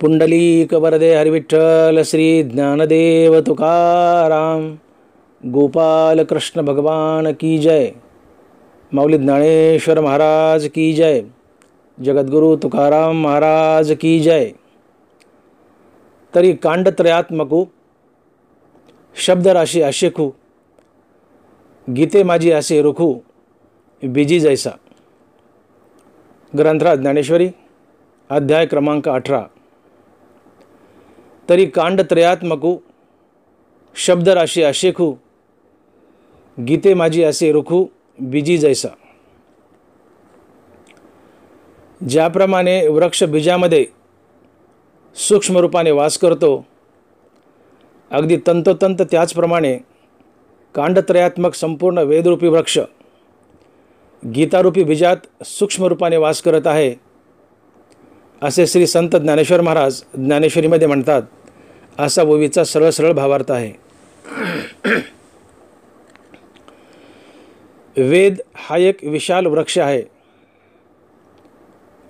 पुंडलीक वरदे हरिविठ्ठल श्री ज्ञानदेव तुकाराम गोपाल कृष्ण भगवान की जय। माऊली ज्ञानेश्वर महाराज की जय। जगद्गुरु तुकाराम महाराज की जय। तरी कांडत्रयात्मकू शब्दराशी अशेखू गीते माझी असे रुखू बीजी जैसा। ग्रंथराज ज्ञानेश्वरी अध्याय क्रमांक 18। तरी कांडत्रयात्मकू शब्दराशी अशेखू गीते माझी असे रुखू बीजी जैसा। ज्याप्रमाणे वृक्ष बीजामध्ये सूक्ष्म रूपाने वास करतो, अगदी तंतोतंत त्याचप्रमाणे कांडत्रयात्मक संपूर्ण वेदरूपी वृक्ष गीतारूपी बीजात सूक्ष्म रूपाने वास करत आहे, असे श्री संत ज्ञानेश्वर महाराज ज्ञानेश्वरीमध्ये म्हणतात। असा ओवीचा सरळ सरळ भावार्थ आहे। वेद हा एक विशाल वृक्ष आहे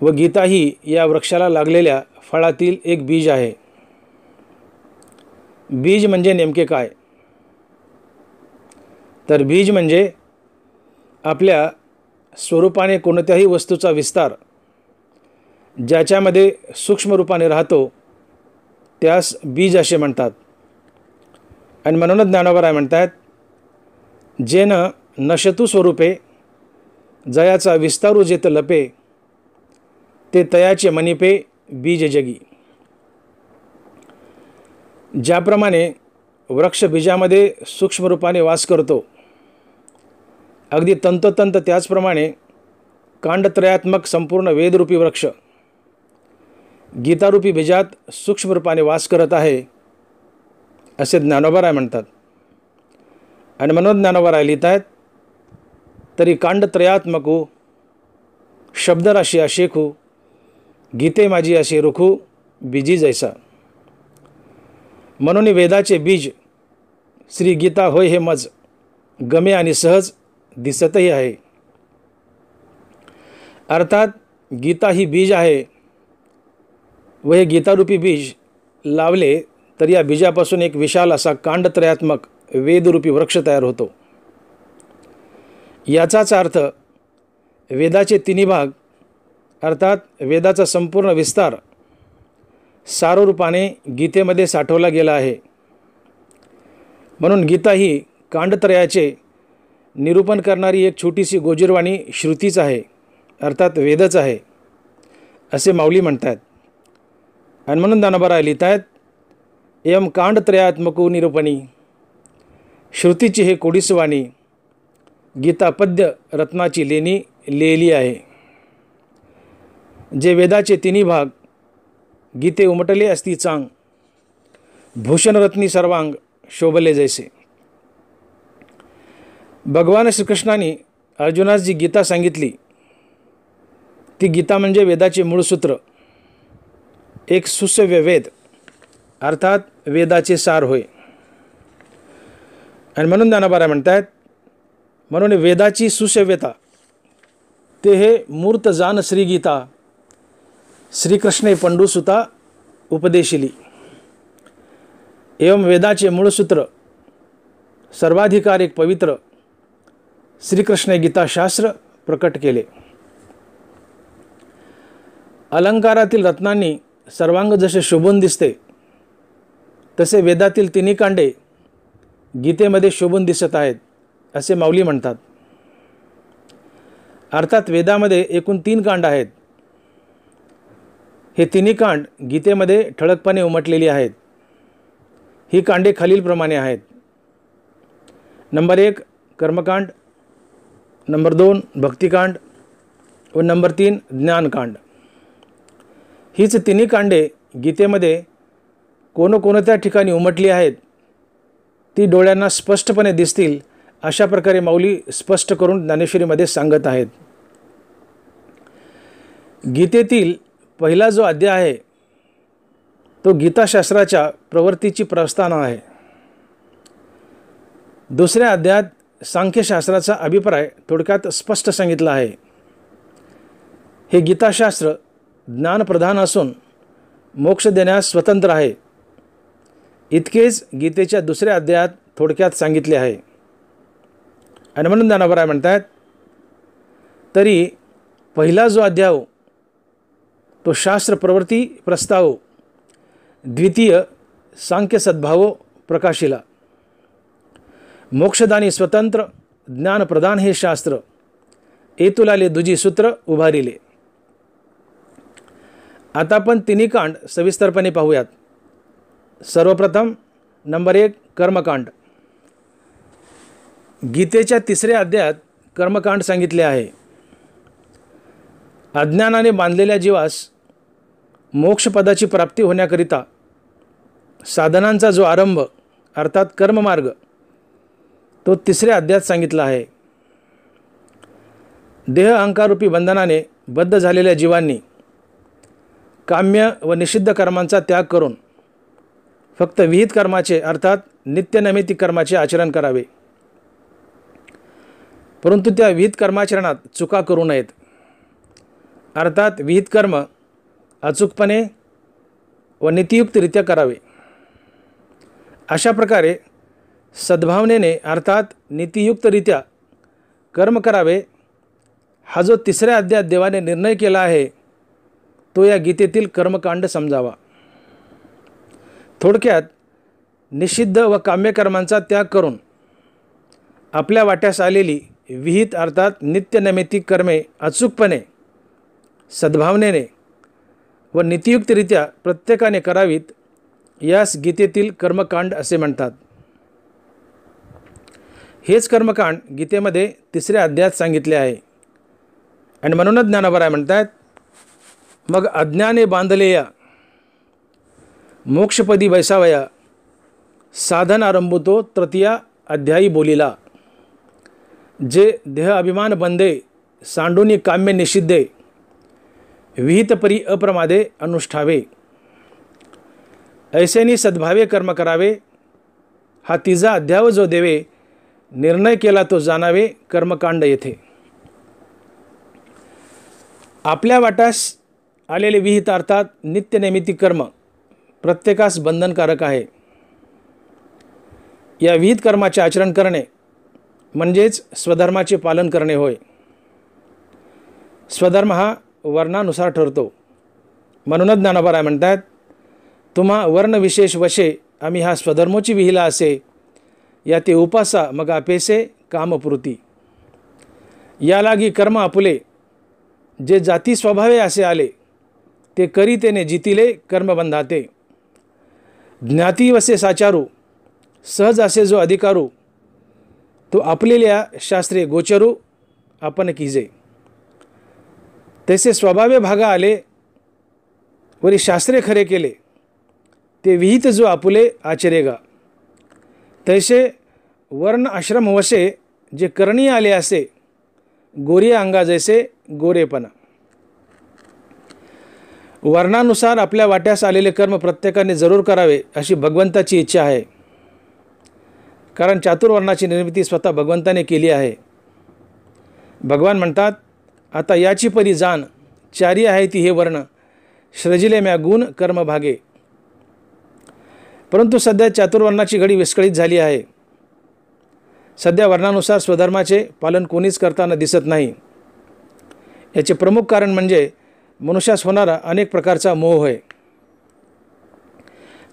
व गीता ही या वृक्षाला लागलेल्या फळातील एक बीज आहे। बीज म्हणजे नेमके काय? तर बीज म्हणजे आपल्या स्वरूपाने कोणत्याही वस्तूचा विस्तार ज्याच्यामध्ये सूक्ष्म रूपाने राहतो त्यास बीज असे म्हणतात। आणि म्हणूनच ज्ञानोबा म्हणतात, जेन नशतू स्वरूपे जयाचा विस्तारू जेत लपे, ते तयाचे मनिपे बीज जगी। ज्याप्रमाणे वृक्ष बीजामध्ये सूक्ष्म रूपाने वास करतो, अगदी तंतोतंत त्याचप्रमाणे कांडत्रयात्मक संपूर्ण वेदरूपी वृक्ष गीतारूपी बीजात सूक्ष्म रूपाने वास करत आहे, असे ज्ञानोबा म्हणतात। आणि म्हणून ज्ञानोबा लिहित आहेत, तरी कांडत्रयात्मकू शब्दराशी अशेखू गीते माझी असे रुखू बीजी जैसा। म्हणून वेदाचे बीज श्री गीता होय हे मज गमे आणि सहज दिसतही आहे। अर्थात गीता ही बीज आहे व हे गीतारूपी बीज लावले तर या बीजापासून एक विशाल असा कांडत्रयात्मक वेदरूपी वृक्ष तयार होतो। याचाच अर्थ वेदाचे तिन्ही भाग अर्थात वेदाचा संपूर्ण विस्तार साररूपाने गीतेमध्ये साठवला गेला आहे। म्हणून गीता ही कांडत्रयाचे निरूपण करणारी एक छोटीशी गोजीरवाणी श्रुतीच आहे, अर्थात वेदच आहे, असे माऊली म्हणतात। आणि म्हणून ज्ञानोबा लिहित आहेत, एम कांडत्रयात्मको निरूपणी श्रुतीची हे कोडीसवाणी, गीता पद्य रत्नाची लेणी लिहिली आहे। जे वेदाचे तिन्ही भाग गीते उमटले असती चांग, भूषणरत्नी सर्वांग शोभले जैसे। भगवान श्रीकृष्णाने अर्जुनास जी गीता सांगितली, ती गीता म्हणजे वेदाचे मूळ सूत्र, एक सुसव्य वेद अर्थात वेदाचे सार होय। आणि म्हणून ज्ञानोबा म्हणतात, म्हणून वेदाची सुसव्यता ते हे मूर्त जान श्री गीता, श्रीकृष्णे पंडुसुता उपदेशिली। एवं वेदाचे मूळ सूत्र सर्वाधिकार एक पवित्र श्रीकृष्णे गीताशास्त्र प्रकट केले। अलंकारातील रत्नांनी सर्वांग जसे शोभून दिसते, तसे वेदातील तिन्ही कांडे गीतेमध्ये शोभून दिसत आहेत, असे माऊली म्हणतात। अर्थात वेदामध्ये एकूण 3 कांड आहेत। हे तिन्ही कांड गीतेमध्ये ठळकपणे उमटलेली आहेत। ही कांडे खालीलप्रमाणे आहेत। नंबर 1 कर्मकांड, नंबर 2 भक्तिकांड व नंबर 3 ज्ञानकांड। हीच तिन्ही कांडे गीतेमध्ये कोणत्या ठिकाणी उमटली आहेत, ती डोळ्यांना स्पष्टपणे दिसतील अशा प्रकारे माऊली स्पष्ट करून ज्ञानेश्वरीमध्ये सांगत आहेत। गीतेतील पहिला जो अध्याय आहे तो गीताशास्त्राच्या प्रवृत्तीची प्रस्तावना आहे। दुसऱ्या अध्यायात सांख्यशास्त्राचा अभिप्राय थोडक्यात स्पष्ट सांगितला आहे। हे गीताशास्त्र ज्ञानप्रधान असून मोक्ष देण्यास स्वतंत्र आहे, इतकेच गीतेच्या दुसऱ्या अध्यायात थोडक्यात सांगितले आहे. आणि म्हणून ज्ञानोबा म्हणतात, तरी पहिला जो अध्याय तो शास्त्र प्रवृत्ती प्रस्ताव, द्वितीय सांख्य सद्भाव प्रकाशिला. मोक्षदानी स्वतंत्र ज्ञान प्रदान हे शास्त्र, एतुलाले दुजी सूत्र उभारिले. आता आपण तिन्ही कांड सविस्तरपणे पाहूयात. सर्वप्रथम नंबर 1 कर्मकांड. गीतेच्या तिसऱ्या अध्यायात कर्मकांड सांगितले आहे. अज्ञानाने बांधलेल्या जीवास मोक्षपदाची प्राप्ती होण्याकरिता साधनांचा जो आरंभ अर्थात कर्ममार्ग तो तिसऱ्या अध्यायात सांगितला आहे. देह अहंकाररूपी बंधनाने बद्ध झालेल्या जीवांनी काम्य व निषिद्ध कर्मांचा त्याग करून फक्त विहित कर्माचे अर्थात नित्यनैमित्तिक कर्माचे आचरण करावे. परंतु त्या विहित कर्माचरणात चुका करू नयेत. अर्थात विहित कर्म अचूकपणे व नीतियुक्तरित्या करावे. अशा प्रकारे सद्भावनेने अर्थात नीतियुक्तरित्या कर्म करावे. हा जो तिसऱ्या अध्यायात देवाने निर्णय केला आहे तो या गीतेतील कर्मकांड समजावा. थोडक्यात निषिद्ध व काम्यकर्मांचा त्याग करून आपल्या वाट्यास आलेली विहित अर्थात नित्यनैमित्तिक कर्मे अचूकपणे सद्भावनेने व नीतियुक्तरित्या प्रत्येकाने करावीत, यास गीतेतील कर्मकांड असे म्हणतात. हेच कर्मकांड गीतेमध्ये तिसऱ्या अध्यायात सांगितले आहे. आणि म्हणूनच ज्ञानोबा म्हणतात, मग अज्ञाने बांधलेया मोक्षपदी बैसावया साधन आरंभतो तृतीया अध्यायी बोलिला. जे देह अभिमान बंधे सांडूनी काम्य निषिद्धे विहितपरी अप्रमादे अनुष्ठावे, ऐसेनी सद्भावे कर्म करावे. हा तिजा अध्याय जो देवे निर्णय केला तो जाणावे कर्मकांड येथे. आपल्या वाटास आलेले विहित अर्थात नित्यनैमित्तिक कर्म प्रत्येकास बंधनकारक आहे. या विहित कर्माचे आचरण करणे म्हणजेच स्वधर्माचे पालन करणे होय. स्वधर्म हा वर्णानुसार ठरतो. म्हणूनच ज्ञानोबा म्हणतात, तुम्हा वर्णविशेष वशे आम्ही हा स्वधर्मोची विहिला असे, या ते उपासा मग अपेसे कामपूर्ती. या लागी कर्म आपुले जे जाती स्वभावे असे आले, ते करी तेने जितिले कर्मबंधाते. ज्ञाती वसे साचारू सहज असे जो अधिकारू, तो आपलेल्या शास्त्रे गोचरू आपण कीजे. तैसे स्वभावे भागा आले वरी शास्त्रे खरे केले, ते विहित जो आपुले आचरेगा. तैसे वर्ण आश्रम वशे जे करणी आले असे, गोरिया अंगा जैसे गोरेपणा. वर्णानुसार आपल्या वाट्यास आलेले कर्म प्रत्येकाने जरूर करावे अशी भगवंताची इच्छा आहे. कारण चातुर्वर्णाची निर्मिती स्वतः भगवंताने केली आहे. भगवान म्हणतात, आता याची परी जाण चारी आहे ती हे वर्ण, सृजिले म्या गुण कर्म भागे. परंतु सध्या चातुर्वर्णाची घडी विस्कळीत झाली आहे. सध्या वर्णानुसार स्वधर्माचे पालन कोणीच करताना दिसत नाही. याचे प्रमुख कारण म्हणजे मनुष्यास होणारा अनेक प्रकारचा मोह आहे.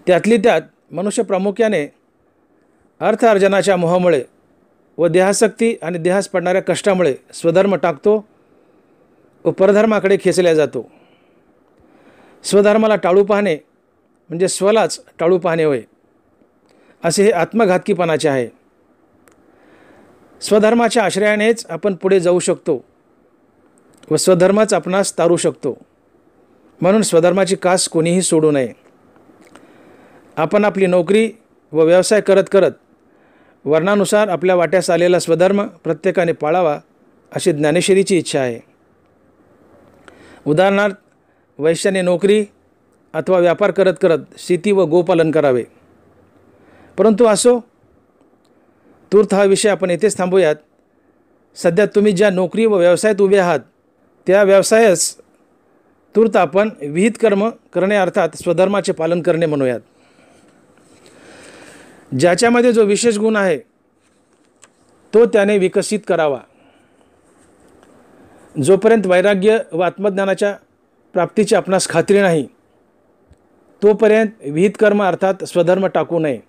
त्यातली त्यात मनुष्य प्रामुख्याने अर्थ अर्जनाच्या मोहामुळे व देहासक्ती आणि देहास पडणाऱ्या कष्टामुळे स्वधर्म टाकतो व परधर्माकडे खेचल्या जातो. स्वधर्माला टाळू पाहणे म्हणजे स्वलाच टाळू पाहणे होय. असे हे आत्मघातकीपणाचे आहे. स्वधर्माच्या आश्रयानेच आपण पुढे जाऊ शकतो व स्वधर्मच आपणास तारू शकतो. म्हणून स्वधर्माची कास कोणीही सोडू नये. आपण आपली नोकरी व व्यवसाय करत करत वर्णानुसार आपल्या वाट्यास आलेला स्वधर्म प्रत्येकाने पाळावा अशी ज्ञानेश्वरीची इच्छा आहे. उदाहरणार्थ वैश्याने नोकरी अथवा व्यापार करत करत शेती व गोपालन करावे. परंतु असो, तूर्त हा विषय आपण येथेच थांबूयात. सध्या तुम्ही ज्या नोकरी व व्यवसायात उभे आहात त्या व्यवसायास तूर्त आपण विहित कर्म करणे अर्थात स्वधर्माचे पालन करणे म्हणूयात. ज्याच्यामध्ये जो विशेष गुण आहे तो त्याने विकसित करावा. जोपर्यंत वैराग्य व आत्मज्ञानाच्या प्राप्तीची आपणास खात्री नाही तोपर्यंत विहित कर्म अर्थात स्वधर्म टाकू नये.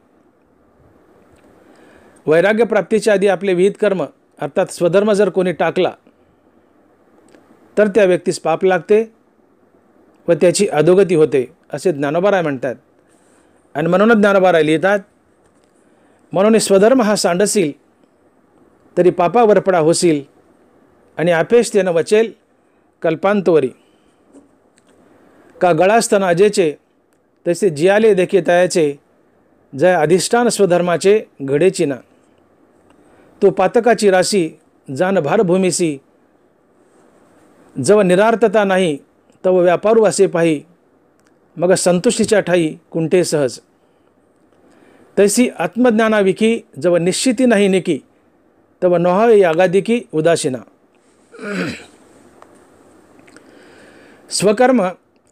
वैराग्य प्राप्तीच्या आधी आपले विहित कर्म अर्थात स्वधर्म जर कोणी टाकला तर त्या व्यक्तीस पाप लागते व त्याची अधोगती होते असे ज्ञानोबा म्हणतात. आणि म्हणूनच ज्ञानोबा लिहितात, म्हणून स्वधर्म हा सांडसील तरी पापा वरपडा होसील आणि आपेश त्यानं वचेल कल्पांतवरी. का गळास्तन अजेचे तसे जियाले देखी तयाचे जय अधिष्ठान स्वधर्माचे घडेची ना. तो पातकाची राशी जान भारभूमीसी जव निरार्थता नाही तव व्यापारू असे पाही मग संतुष्टीच्या ठाई कुंठे सहज. तैसी आत्मज्ञानाविकी जव निश्चिती नाही निकी तव नोहावे यागादिकी उदासीना. स्वकर्म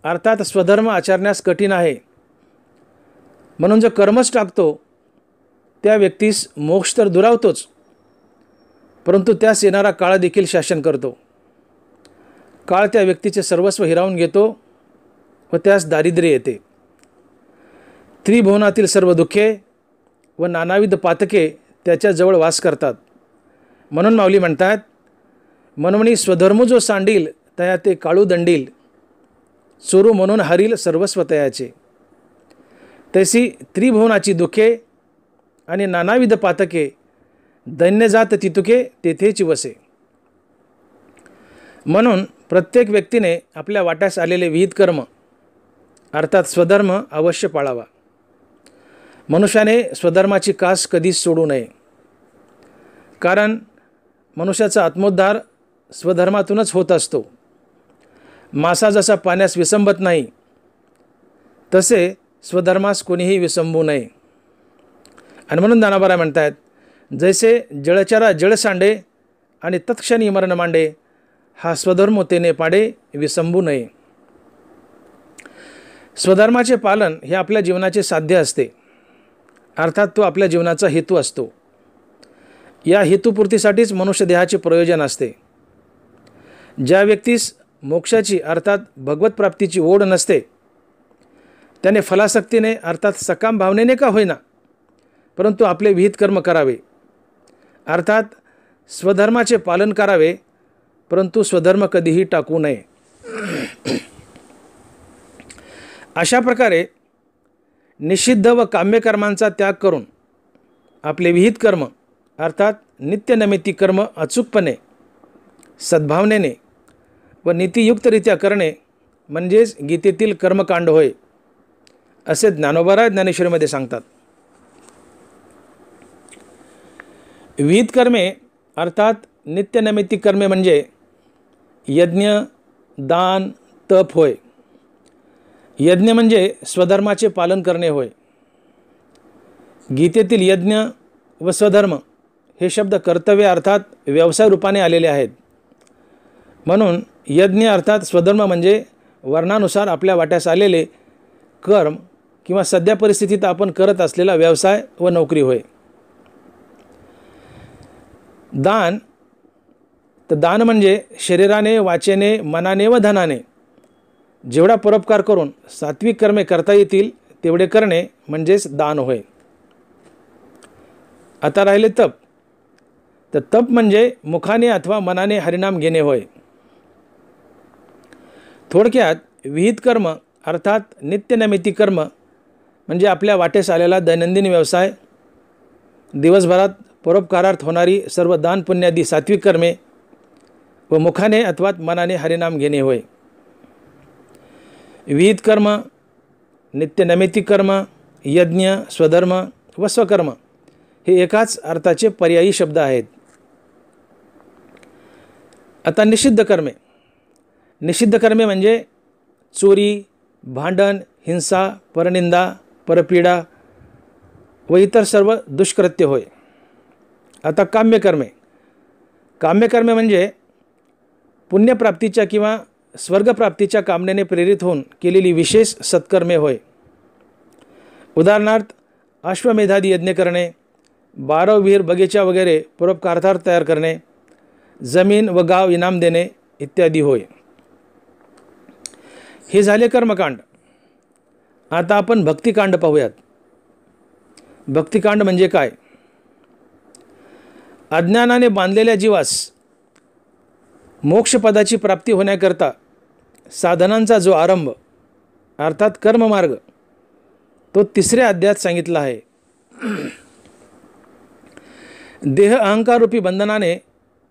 अर्थात स्वधर्म आचरण्यास कठीण आहे म्हणून जो कर्मच टाकतो त्या व्यक्तीस मोक्ष तर दुरावतोच परंतु त्यास येणारा काळ देखील शासन करतो. काळ त्या व्यक्तीचे सर्वस्व हिरावून घेतो व त्यास दारिद्र्य येते. त्रिभुवनातील सर्व दुःखे व नानाविध पातके त्याच्याजवळ वास करतात. म्हणून माऊली म्हणतात, मनवणी स्वधर्म जो सांडील तया ते काळू दंडील चोरू म्हणून हरील सर्वस्व तयाचे. तैसी त्रिभुवनाची दुःखे आणि नानाविध पातके दैन्य जात तितुके तेथेची वसे. म्हणून प्रत्येक व्यक्तीने आपल्या वाट्यास आलेले विहित कर्म अर्थात स्वधर्म अवश्य पाळावा. मनुष्याने स्वधर्माची कास कधीच सोडू नये. कारण मनुष्याचा आत्मोद्धार स्वधर्मातूनच होत असतो. मासा जसा पाण्यास विसंबत नाही तसे स्वधर्मास कोणीही विसंबू नये. आणि म्हणून ज्ञानोबा म्हणतात, जैसे जळचरा जळ सांडे आणि तत्क्षणी मरण मांडे हा स्वधर्म तेने पाडे विसंबू नये. स्वधर्माचे पालन हे आपल्या जीवनाचे साध्य असते अर्थात तो आपल्या जीवनाचा हेतू असतो. या हेतुपूर्तीसाठीच मनुष्य देहाचे प्रयोजन असते. ज्या व्यक्तीस मोक्षाची अर्थात भगवत प्राप्तीची ओढ नसते त्याने फलासक्तीने अर्थात सकाम भावनेने का होईना परंतु आपले विहित कर्म करावे अर्थात स्वधर्माचे पालन करावे परंतु स्वधर्म कधीही टाकू नये. अशा प्रकारे निषिद्ध व काम्य कर्मांचा त्याग करून आपले विहित कर्म अर्थात नित्यनैमित्तिक कर्म अचूकपणे सद्भावनेने व नीतियुक्तरित्या करणे म्हणजेच गीतेतील कर्मकांड होय असे ज्ञानोबा ज्ञानेश्वरीमध्ये सांगतात. विहित कर्मे अर्थात नित्यनैमित्तिक कर्मे म्हणजे यज्ञ, दान, तप होय. यज्ञ म्हणजे स्वधर्माचे पालन करणे होय. गीतेतील यज्ञ व स्वधर्म हे शब्द कर्तव्य अर्थात व्यवसाय रूपाने आलेले आहेत. म्हणून यज्ञ अर्थात स्वधर्म म्हणजे वर्णानुसार आपल्या वाट्यास आलेले कर्म किंवा सध्या परिस्थितीत आपण करत असलेला व्यवसाय व नोकरी होय. दान तर दान म्हणजे शरीराने, वाचेने, मनाने व धनाने जेवढा परोपकार करून सात्विक कर्मे करता येतील तेवढे करणे म्हणजेच दान होय. आता राहिले तप. तर तप म्हणजे मुखाने अथवा मनाने हरिनाम घेणे होय. थोडक्यात विहित कर्म अर्थात नित्यनैमित्तिक कर्म म्हणजे आपल्या वाटेस आलेला दैनंदिन व्यवसाय, दिवसभरात परोपकारार्थ होणारी सर्व दान पुण्यादी सात्विक कर्मे व मुखाने अथवा मनाने हरिनाम घेणे होय. विहित कर्म, नित्यनैमित्तिक कर्म, यज्ञ, स्वधर्म व स्वकर्म हे एकाच अर्थाचे पर्यायी शब्द आहेत. आता निषिद्ध कर्मे. निषिद्ध कर्मे म्हणजे चोरी, भांडण, हिंसा, परनिंदा, परपीडा व इतर सर्व दुष्कृत्य होय. आता काम्यकर्मे. काम्यकर्मे म्हणजे पुण्यप्राप्तीच्या किंवा स्वर्गप्राप्तीच्या कामनेने प्रेरित होऊन केलेली विशेष सत्कर्मे होय. उदाहरणार्थ अश्वमेधादी यज्ञ करणे, 12 विहीर बगीचा वगैरे परोपकारार्थ तयार करणे, जमीन व गाव इनाम देणे इत्यादी होय. हे झाले कर्मकांड. आता आपण भक्तिकांड पाहूयात. भक्तिकांड म्हणजे काय? अज्ञानाने बांधलेल्या जीवास मोक्षपदाची प्राप्ती होण्याकरता साधनांचा जो आरंभ अर्थात कर्ममार्ग तो 3ऱ्या अध्यायात सांगितला आहे. देह अहंकाररूपी बंधनाने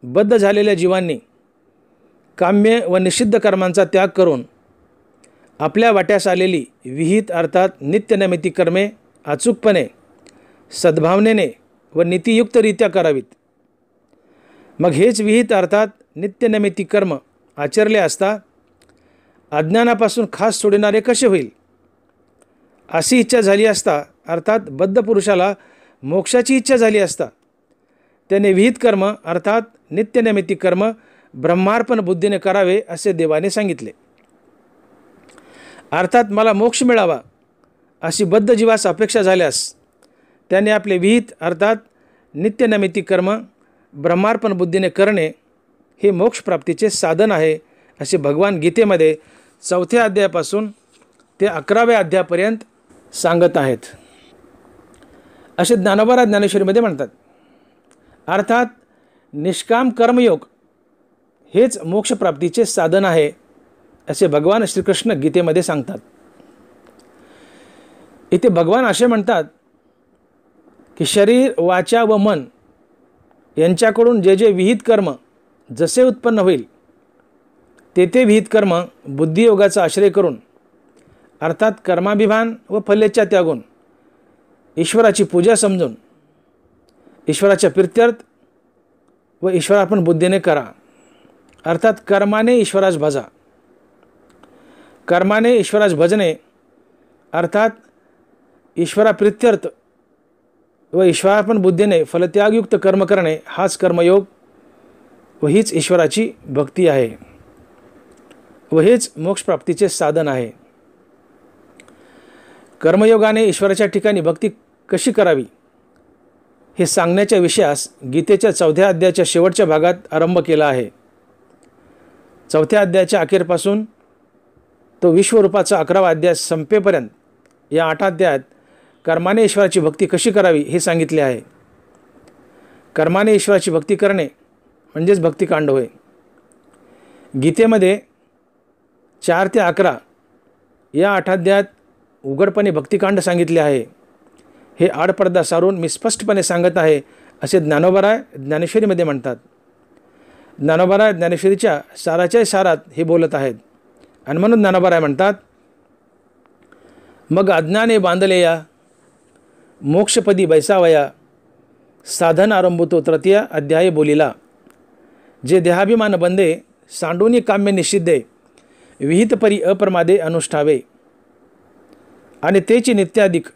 बद्ध झालेल्या जीवांनी काम्य व निषिद्ध कर्मांचा त्याग करून आपल्या वाट्यास आलेली विहित अर्थात नित्यनैमित्तिक कर्मे अचूकपणे सद्भावनेने व नीतियुक्तरित्या करावीत. मग हेच विहित अर्थात नित्यनैमित्तिक कर्म आचरले असता अज्ञानापासून खास सोडणारे कसे होईल? अशी इच्छा झाली असता अर्थात बद्ध पुरुषाला मोक्षाची इच्छा झाली असता त्याने विहित कर्म अर्थात नित्यनैमित्तिक कर्म ब्रह्मार्पण बुद्धीने करावे असे देवाने सांगितले. अर्थात मला मोक्ष मिळावा अशी बद्ध जीवास अपेक्षा झाल्यास त्याने आपले विहित अर्थात नित्यनैमित्तिक कर्म ब्रह्मार्पण बुद्धीने करणे हे मोक्षप्राप्तीचे साधन आहे असे भगवान गीतेमध्ये 4थ्या अध्यायापासून ते 11व्या अध्यायापर्यंत सांगत आहेत. असे ज्ञानोबा ज्ञानेश्वरीमध्ये म्हणतात. अर्थात निष्काम कर्मयोग हेच मोक्षप्राप्तीचे साधन आहे असे भगवान श्रीकृष्ण गीतेमध्ये सांगतात. इथे भगवान असे म्हणतात की शरीर वाचा व मन यांच्याकडून जे जे विहित कर्म जसे उत्पन्न होईल ते विहित कर्म बुद्धियोगाचा आश्रय करून अर्थात कर्माभिमान व फलेच्छा त्यागून ईश्वराची पूजा समजून ईश्वराच्या प्रीत्यर्थ व ईश्वरार्पण बुद्धीने करा. अर्थात कर्माने ईश्वरास भजा. कर्माने ईश्वरास भजणे अर्थात ईश्वराप्रीत्यर्थ व ईश्वरार्पण बुद्धीने फलत्यागयुक्त कर्म करणे हाच कर्मयोग व हीच ईश्वराची भक्ती आहे व हेच मोक्षप्राप्तीचे साधन आहे. कर्मयोगाने ईश्वराच्या ठिकाणी भक्ती कशी करावी हे सांगण्याच्या विषयास गीतेच्या 4थ्या अध्यायाच्या शेवटच्या भागात आरंभ केला आहे. 4थ्या अध्यायाच्या अखेरपासून तो विश्वरूपाचा 11वा अध्याय संपेपर्यंत या 8 अध्यायात कर्माने ईश्वराची भक्ती कशी करावी हे सांगितले आहे. कर्माने ईश्वराची भक्ती करणे म्हणजेच भक्तिकांड होय. गीतेमध्ये 4 ते 11 या 8 अध्यायात उघडपणे भक्तिकांड सांगितले आहे. हे आडपडदा सारून मी स्पष्टपणे सांगत आहे असे ज्ञानोबा ज्ञानेश्वरीमध्ये म्हणतात. ज्ञानोबा ज्ञानेश्वरीच्या साराच्या सारात हे बोलत आहेत आणि म्हणून ज्ञानोबा म्हणतात, मग अज्ञाने बांधले या मोक्षपदी बैसावया साधन आरंभतो 3य अध्याय बोलिला. जे देहाभिमान बंधे सांडूनी काम्य निषिद्धे विहित परी अप्रमादे अनुष्ठावे आणि तेची नित्याधिक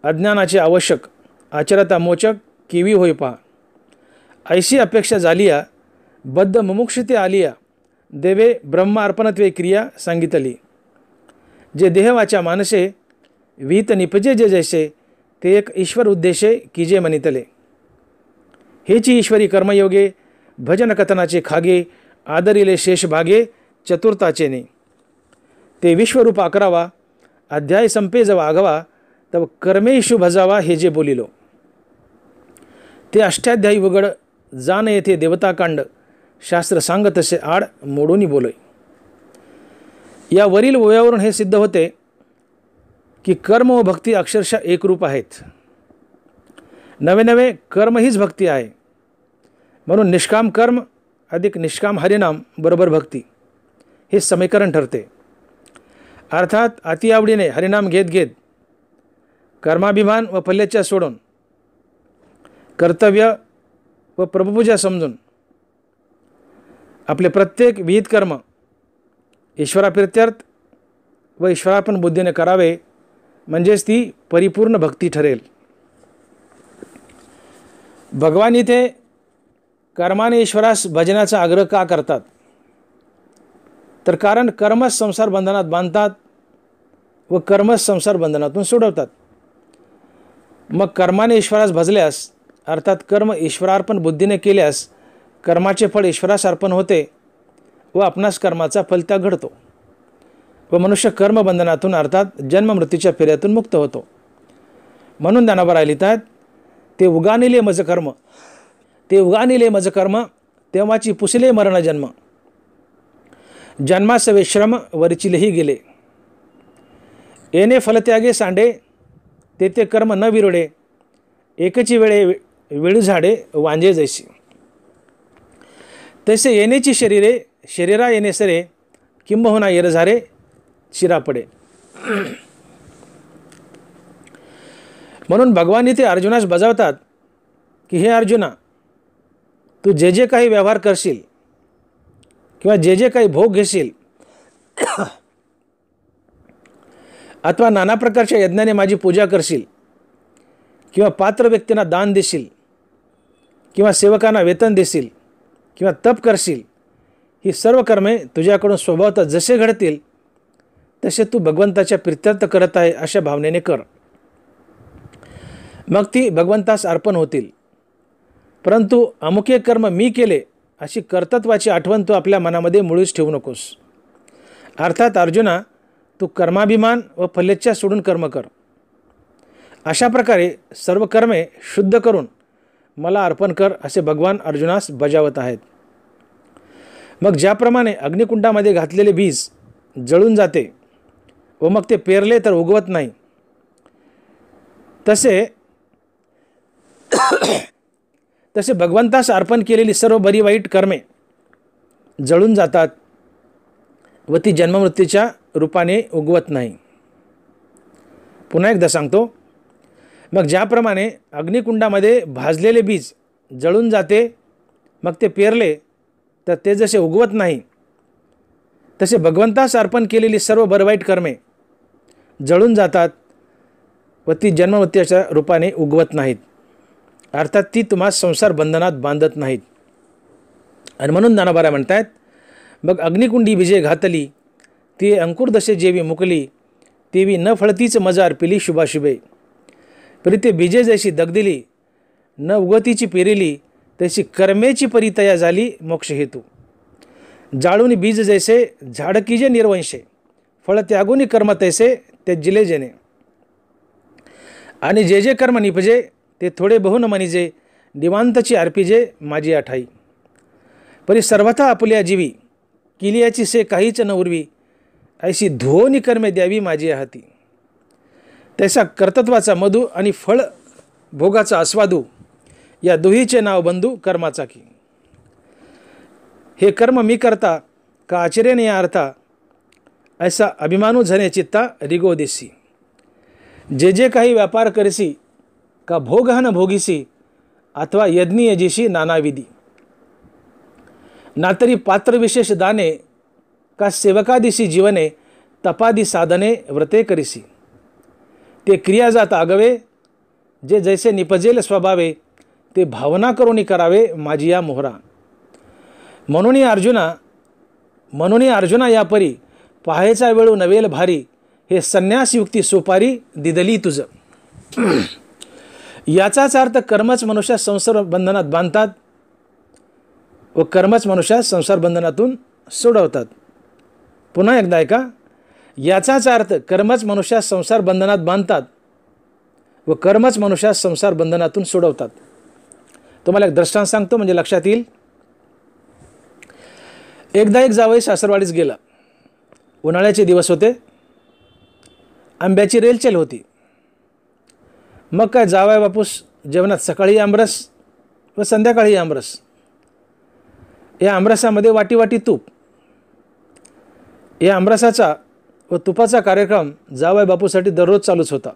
अज्ञानाचे आवश्यक आचरता मोचक किवी होय पा. ऐशी अपेक्षा झालिया बद्ध मुमुक्षते आलिया देवे ब्रह्म अर्पणत्वे क्रिया सांगितली. जे देहवाच्या मानसे विहित निपजे जे जैसे ते एक ईश्वर उद्देशे कीजे मनितले. हेची ईश्वरी कर्मयोगे भजन कथनाचे खागे आदरिले शेष भागे चतुर्थाचेने. ते विश्वरूप 11वा अध्याय संपे जवा आगवा तव कर्मेशु भजावा हे जे बोलिलो. ते अष्टाध्यायी उघड जाण येथे देवताकांड शास्त्र सांगत असे आड मोडूनी बोलोय. या वरील ओव्यावरून हे सिद्ध होते की कर्म व भक्ती अक्षरशः एकरूप आहेत. नवे नवे कर्म हीच भक्ती आहे. म्हणून निष्काम कर्म अधिक निष्काम हरिनाम बरोबर भक्ती हे समीकरण ठरते. अर्थात अति आवडीने हरिनाम घेत घेत कर्माभिमान व फलेच्छा सोडून कर्तव्य व प्रभुपूजा समजून आपले प्रत्येक विहित कर्म ईश्वराप्रीत्यर्थ व ईश्वरार्पण बुद्धीने करावे म्हणजेच ती परिपूर्ण भक्ती ठरेल. भगवान इथे कर्माने ईश्वरास भजनाचा आग्रह का करतात तर कारण कर्मच संसार बंधनात बांधतात व कर्मच संसार बंधनातून सोडवतात. मग कर्माने ईश्वरास भजल्यास अर्थात कर्म ईश्वरार्पण बुद्धीने केल्यास कर्माचे फळ ईश्वरास अर्पण होते व आपणास कर्माचा फलत्याग घडतो व मनुष्य कर्मबंधनातून अर्थात जन्ममृत्यूच्या फेऱ्यातून मुक्त होतो. म्हणून ज्ञानोबा लिहितात, ते उगानिले मज कर्म, ते उगानिले मज कर्म, तेव्हाची पुसले मरण जन्म. जन्मासवे श्रम वरचिलेही गेले, येणे फलत्यागे सांडे, ते कर्म न विरोडे, एकची वेळे वेळू झाडे वांजे जैसी. तैसे येण्याची शरीरे, शरीरा येणे सरे, किंबहुना येरझारे शिरा पडे. म्हणून भगवान इथे अर्जुनास बजावतात की हे अर्जुना, तू जे जे काही व्यवहार करशील किंवा जे जे काही भोग घेशील अथवा नाना प्रकारच्या यज्ञाने माझी पूजा करशील किंवा पात्र व्यक्तींना दान देशील किंवा सेवकांना वेतन देशील किंवा तप करशील, ही सर्व कर्मे तुझ्याकडून स्वभावतः जसे घडतील तसे तू भगवंताच्या प्रित्यर्थ करत आहे अशा भावनेने कर. मग ती भगवंतास अर्पण होतील. परंतु अमुके कर्म मी केले अशी कर्तृत्वाची आठवण तू आपल्या मनामध्ये मुळीच ठेवू नकोस. अर्थात अर्जुना, तू कर्माभिमान व फलेच्छा सोडून कर्म कर. अशा प्रकारे सर्व कर्मे शुद्ध करून मला अर्पण कर असे भगवान अर्जुनास बजावत आहेत. मग ज्याप्रमाणे अग्निकुंडामध्ये घातलेले बीज जळून जाते व मग ते पेरले तर उगवत नाही, तसे भगवंतास अर्पण केलेली सर्व बरी वाईट कर्मे जळून जातात व ती जन्ममृत्यूच्या रूपाने उगवत नाही. पुन्हा एकदा सांगतो, मग ज्याप्रमाणे अग्निकुंडामध्ये भाजलेले बीज जळून जाते मग ते पेरले तर ते जसे उगवत नाही, तसे भगवंतास अर्पण केलेली सर्व बरवाईट कर्मे जळून जातात व ती जन्ममृत्यूच्या रूपाने उगवत नाहीत. अर्थात ती तुम्हाला संसार बंधनात बांधत नाहीत. आणि म्हणून ज्ञानोबा म्हणतात, मग अग्निकुंडी बीजे घातली, ती अंकुरदशे जेवी मुकली, तेवी न फळतीच मजार पिली शुभाशुभे. परी ते बीजे जैशी दगदिली, न उगतीची पेरिली, तशी कर्मेची परितया झाली मोक्ष हेतू. जाळून बीज जैसे झाडकीजे निर्वंशे, फळ त्यागुनी कर्म तैसे त्यजिले जेणे. आणि जे जे कर्म निपजे ते थोडे बहुन मनिजे, निवांतची अर्पिजे माझी आठाई. परी सर्वथा आपुल्या जीवी, किलियाची से काहीच न उरवी, ऐशी धुओनी कर्मे द्यावी माझी हाती. तैसा कर्तृत्वाचा मधू आणि फळ भोगाचा आस्वादू, या दोहीचे नाव बंधू कर्माचा की. हे कर्म मी करता का आचरेने या अर्था, ऐसा अभिमानू झने चित्ता रिगो देसी. जे जे काही व्यापार करसी का भोगहन भोगीसी, अथवा यज्ञी यजीशी नानाविधी. ना तरी पात्रविशेष दाने का सेवकादिशी जीवने, तपादी साधने व्रते करिसी. ते क्रिया जात आगवे, जे जैसे निपजेल स्वभावे, ते भावना करून करावे माझी या मोहरा. म्हणून अर्जुना या परी पाहायचा वेळू नवेल भारी, हे संन्यास युक्ती सोपारी दिदली तुझ. याचाच अर्थ कर्मच मनुष्या संसार बंधनात बांधतात व कर्मच मनुष्या संसार बंधनातून सोडवतात. पुन्हा एकदा ऐका, याचाच अर्थ कर्मच मनुष्या संसार बंधनात बांधतात व कर्मच मनुष्या संसार बंधनातून सोडवतात. तुम्हाला एक दृष्टांत सांगतो म्हणजे लक्षात येईल. एकदा एक जावई सासरवाडीस गेला. उन्हाळ्याचे दिवस होते, आंब्याची रेलचेल होती. मग काय जावई बापूस जेवणात सकाळी आमरस व संध्याकाळी आमरस. या आमरसामध्ये वाटी वाटी तूप. या आमरसाचा व तुपाचा कार्यक्रम जावई बापूसाठी दररोज चालूच होता.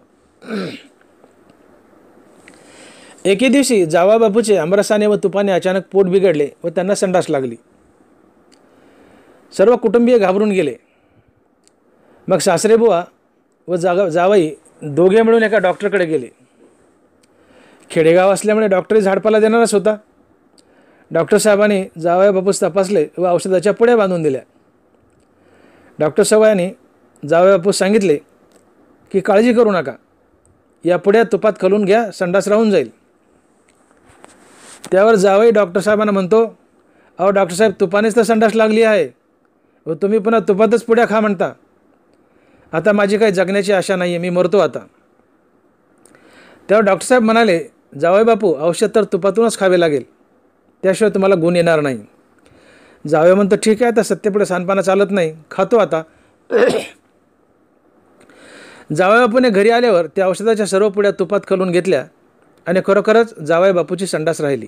एके दिवशी जावई बापूचे आमरसाने व तुपाने अचानक पोट बिघडले व त्यांना संडास लागली. सर्व कुटुंबीय घाबरून गेले. मग सासरेबुवा व जावई दोघे मिळून एका डॉक्टरकडे गेले. खेडेगाव असल्यामुळे डॉक्टरही झाडपाला देणारच होता. डॉक्टर साहेबांनी जावई बापूस तपासले व औषधाच्या पुड्या बांधून दिल्या. डॉक्टर साहेबांनी जावई बापू सांगितले की काळजी करू नका, या पुड्या तुपात घालून घ्या, संडास राहून जाईल. त्यावर जावई डॉक्टर साहेबांना म्हणतो, अहो डॉक्टर साहेब, तुपानेच तर संडास लागली आहे व तुम्ही पुन्हा तुपातच पुड्या खा म्हणता. आता माझी काही जगण्याची आशा नाही आहे, मी मरतो आता. त्यावर डॉक्टर साहेब म्हणाले, जावई बापू, औषध तर तुपातूनच खावे लागेल, त्याशिवाय तुम्हाला गुण येणार नाही. जावई म्हणतो, ठीक आहे, आता सत्तेपुढे सांडपाना चालत नाही, खातो आता. जावई बापूने घरी आल्यावर त्या औषधाच्या सर्व पुड्या तुपात घालून घेतल्या आणि खरोखरच जावई बापूची संडास राहिली.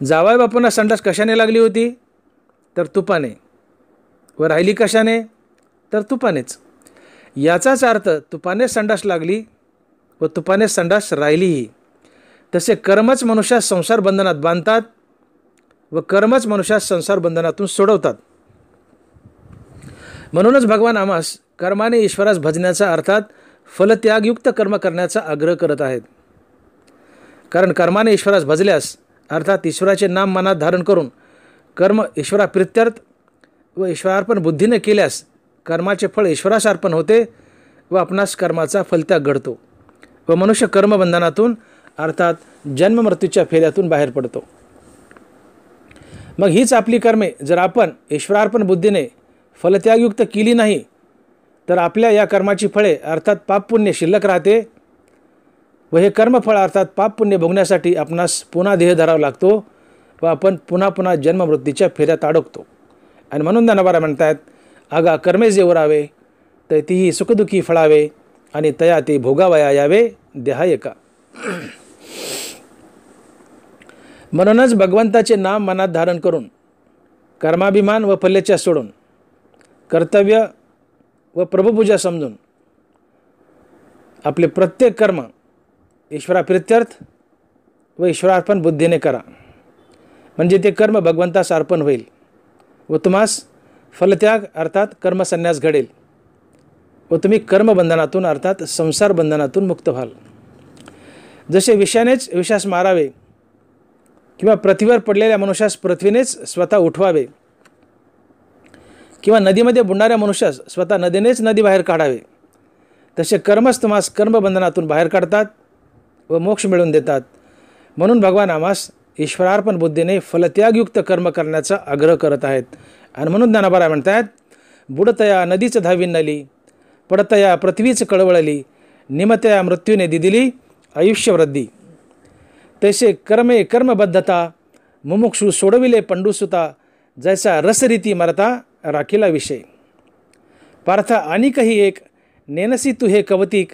जावई बापूंना संडास कशाने लागली होती? तर तुपाने. व राहिली कशाने? तर तुपानेच. याचाच अर्थ तुपानेच संडास लागली व तुपानेच संडास राहिलीही. तसे कर्मच मनुष्यास संसार बंधनात बांधतात व कर्मच मनुष्यास संसार बंधनातून सोडवतात. म्हणूनच भगवान आम्हास कर्माने ईश्वरास भजण्याचा अर्थात फलत्यागयुक्त कर्म करण्याचा आग्रह करत आहेत. कारण कर्माने ईश्वरास भजल्यास अर्थात ईश्वराचे नाम मनात धारण करून कर्म ईश्वराप्रित्यर्थ व ईश्वरार्पण बुद्धीने केल्यास कर्माचे फळ ईश्वरास अर्पण होते व आपणास कर्माचा फलत्याग घडतो व मनुष्य कर्मबंधनातून अर्थात जन्ममृत्यूच्या फेऱ्यातून बाहेर पडतो. मग हीच आपली कर्मे जर आपण ईश्वरार्पण बुद्धीने फलत्यागयुक्त केली नाही तर आपल्या या कर्माची फळे अर्थात पापपुण्य शिल्लक राहते व हे कर्मफळ अर्थात पापपुण्य भोगण्यासाठी आपणास पुन्हा देह धरावा लागतो व आपण पुन्हा पुन्हा जन्ममृत्यूच्या फेऱ्यात अडकतो. आणि म्हणून ज्ञानोबा म्हणतात, आगा कर्मे जे उरावे तर तीही सुखदुःखी फळावे आणि तया ते भोगावया यावे देहा एका. म्हणूनच भगवंताचे नाम मनात धारण करून कर्माभिमान व फलेच्छा सोडून कर्तव्य व प्रभुपूजा समजून आपले प्रत्येक कर्म ईश्वराप्रित्यर्थ व ईश्वरार्पण बुद्धीने करा, म्हणजे ते कर्म भगवंतास अर्पण होईल व तुम्हास फलत्याग अर्थात कर्मसन्यास घडेल व तुम्ही कर्मबंधनातून अर्थात संसार बंधनातून मुक्त व्हाल. जसे विषानेच विषास मारावे किंवा पृथ्वीवर पडलेल्या मनुष्यास पृथ्वीनेच स्वतः उठवावे किंवा नदीमध्ये बुडणाऱ्या मनुष्यास स्वतः नदीनेच नदी बाहेर काढावे, तसे कर्मच तुम्हास कर्मबंधनातून बाहेर काढतात व मोक्ष मिळवून देतात. म्हणून भगवान आम्हास ईश्वरार्पण बुद्धीने फलत्यागयुक्त कर्म करण्याचा आग्रह करत आहेत. आणि म्हणून ज्ञानोबा म्हणतात, बुडतया नदीच धावीन नली, पडतया पृथ्वीच कळवळली, निमतया मृत्यूने दिदिली आयुष्यवृद्धी. तैसे कर्मे कर्मबद्धता मुमुक्षु सोडविले पंडुसुता, जैसा रसरीती मरता राखीला विषय. पार्थ आणि काही एक नेनसी तू हे कवतिक,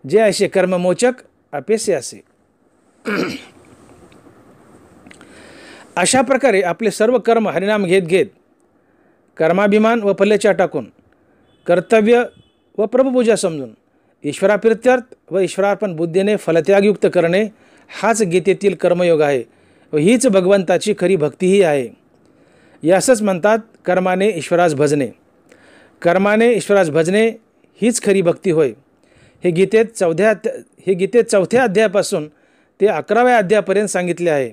जे असे कर्ममोचक अपेसे असे. अशा प्रकारे आपले सर्व कर्म हरिनाम घेत घेत कर्माभिमान व फलेच्छा टाकून कर्तव्य व प्रभुपूजा समजून ईश्वराप्रित्यर्थ व ईश्वरार्पण बुद्धीने फलत्यागयुक्त करणे हाच गीतेतील कर्मयोग आहे व हीच भगवंताची खरी भक्तीही आहे. यासच म्हणतात कर्माने ईश्वरास भजणे. कर्माने ईश्वरास भजणे हीच खरी भक्ती होय. हे गीतेत चौथ्या अध्यायापासून ते 11व्या अध्यायापर्यंत सांगितले आहे.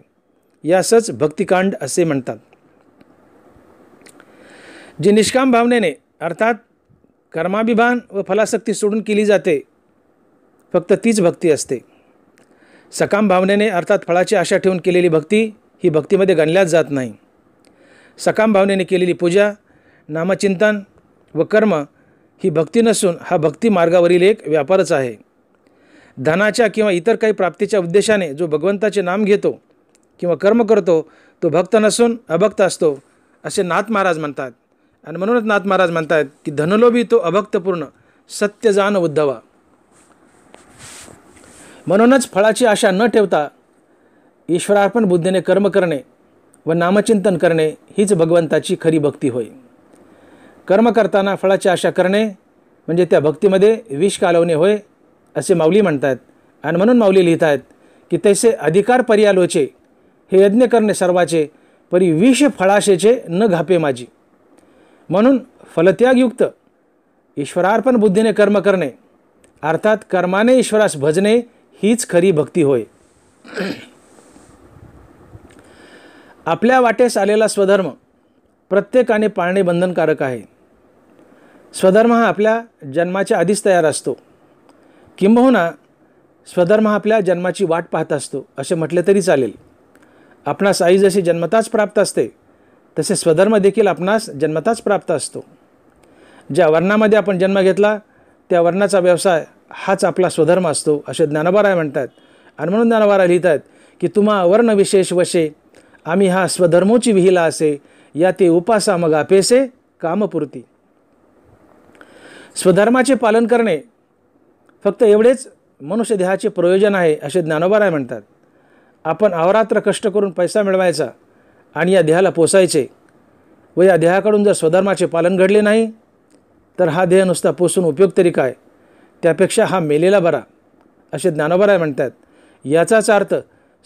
यासच भक्तिकांड असे म्हणतात. जी निष्काम भावनेने अर्थात कर्माभिमान व फलासक्ती सोडून केली जाते फक्त तीच भक्ती असते. सकाम भावनेने अर्थात फळाची आशा ठेवून केलेली भक्ती ही भक्तीमध्ये गणल्याच जात नाही. सकाम भावनेने केलेली पूजा, नामचिंतन व कर्म ही भक्ती नसून हा भक्ती मार्गावरील एक व्यापारच आहे. धनाच्या किंवा इतर काही प्राप्तीच्या उद्देशाने जो भगवंताचे नाम घेतो किंवा कर्म करतो तो भक्त नसून अभक्त असतो असे नाथ महाराज म्हणतात. आणि म्हणूनच नाथ महाराज म्हणतात की धनलोभी तो अभक्तपूर्ण सत्य जाण उद्धवा. म्हणूनच फळाची आशा न ठेवता ईश्वरार्पण बुद्धीने कर्म करणे व नामचिंतन करणे हीच भगवंताची खरी भक्ती होय. कर्म करताना फळाची आशा करणे म्हणजे त्या भक्तीमध्ये विष कालवणे होय असे माऊली म्हणतात. आणि म्हणून माऊली लिहित आहेत की तैसे अधिकार पर्यालोचे, हे यज्ञ करणे सर्वाचे, परी विष फळाशेचे न घापे माझी. म्हणून फलत्यागयुक्त ईश्वरार्पण बुद्धीने कर्म करणे अर्थात कर्माने ईश्वरास भजणे हीच खरी भक्ती होय. आपल्या वाटेस आलेला स्वधर्म प्रत्येकाने पाळणे बंधनकारक आहे. स्वधर्म हा आपल्या जन्माच्या आधीच तयार असतो, किंबहुना स्वधर्म हा आपल्या जन्माची वाट पाहत असतो असे म्हटले तरी चालेल. आपणास आई जशी जन्मताच प्राप्त असते तसे स्वधर्म देखील आपणास जन्मताच प्राप्त असतो. ज्या वर्णामध्ये आपण जन्म घेतला त्या वर्णाचा व्यवसाय हाच आपला स्वधर्म असतो असे ज्ञानोबाराय म्हणतात. आणि म्हणून ज्ञानोबाराय लिहितात की तुम्हा वर्ण विशेष वशे आम्ही हा स्वधर्मोची विहिला असे या ते उपासा मग अपेसे कामपूर्ती. स्वधर्माचे पालन करणे फक्त एवढेच मनुष्य देहाचे प्रयोजन आहे असे ज्ञानोबाराय म्हणतात. आपण अहोरात्र कष्ट करून पैसा मिळवायचा आणि या देहाला पोसायचे व या देहाकडून जर स्वधर्माचे पालन घडले नाही तर हा देह नुसता पोसून उपयोग तरी काय, त्यापेक्षा हा मेलेला बरा असे ज्ञानोबाराय म्हणतात. याचाच अर्थ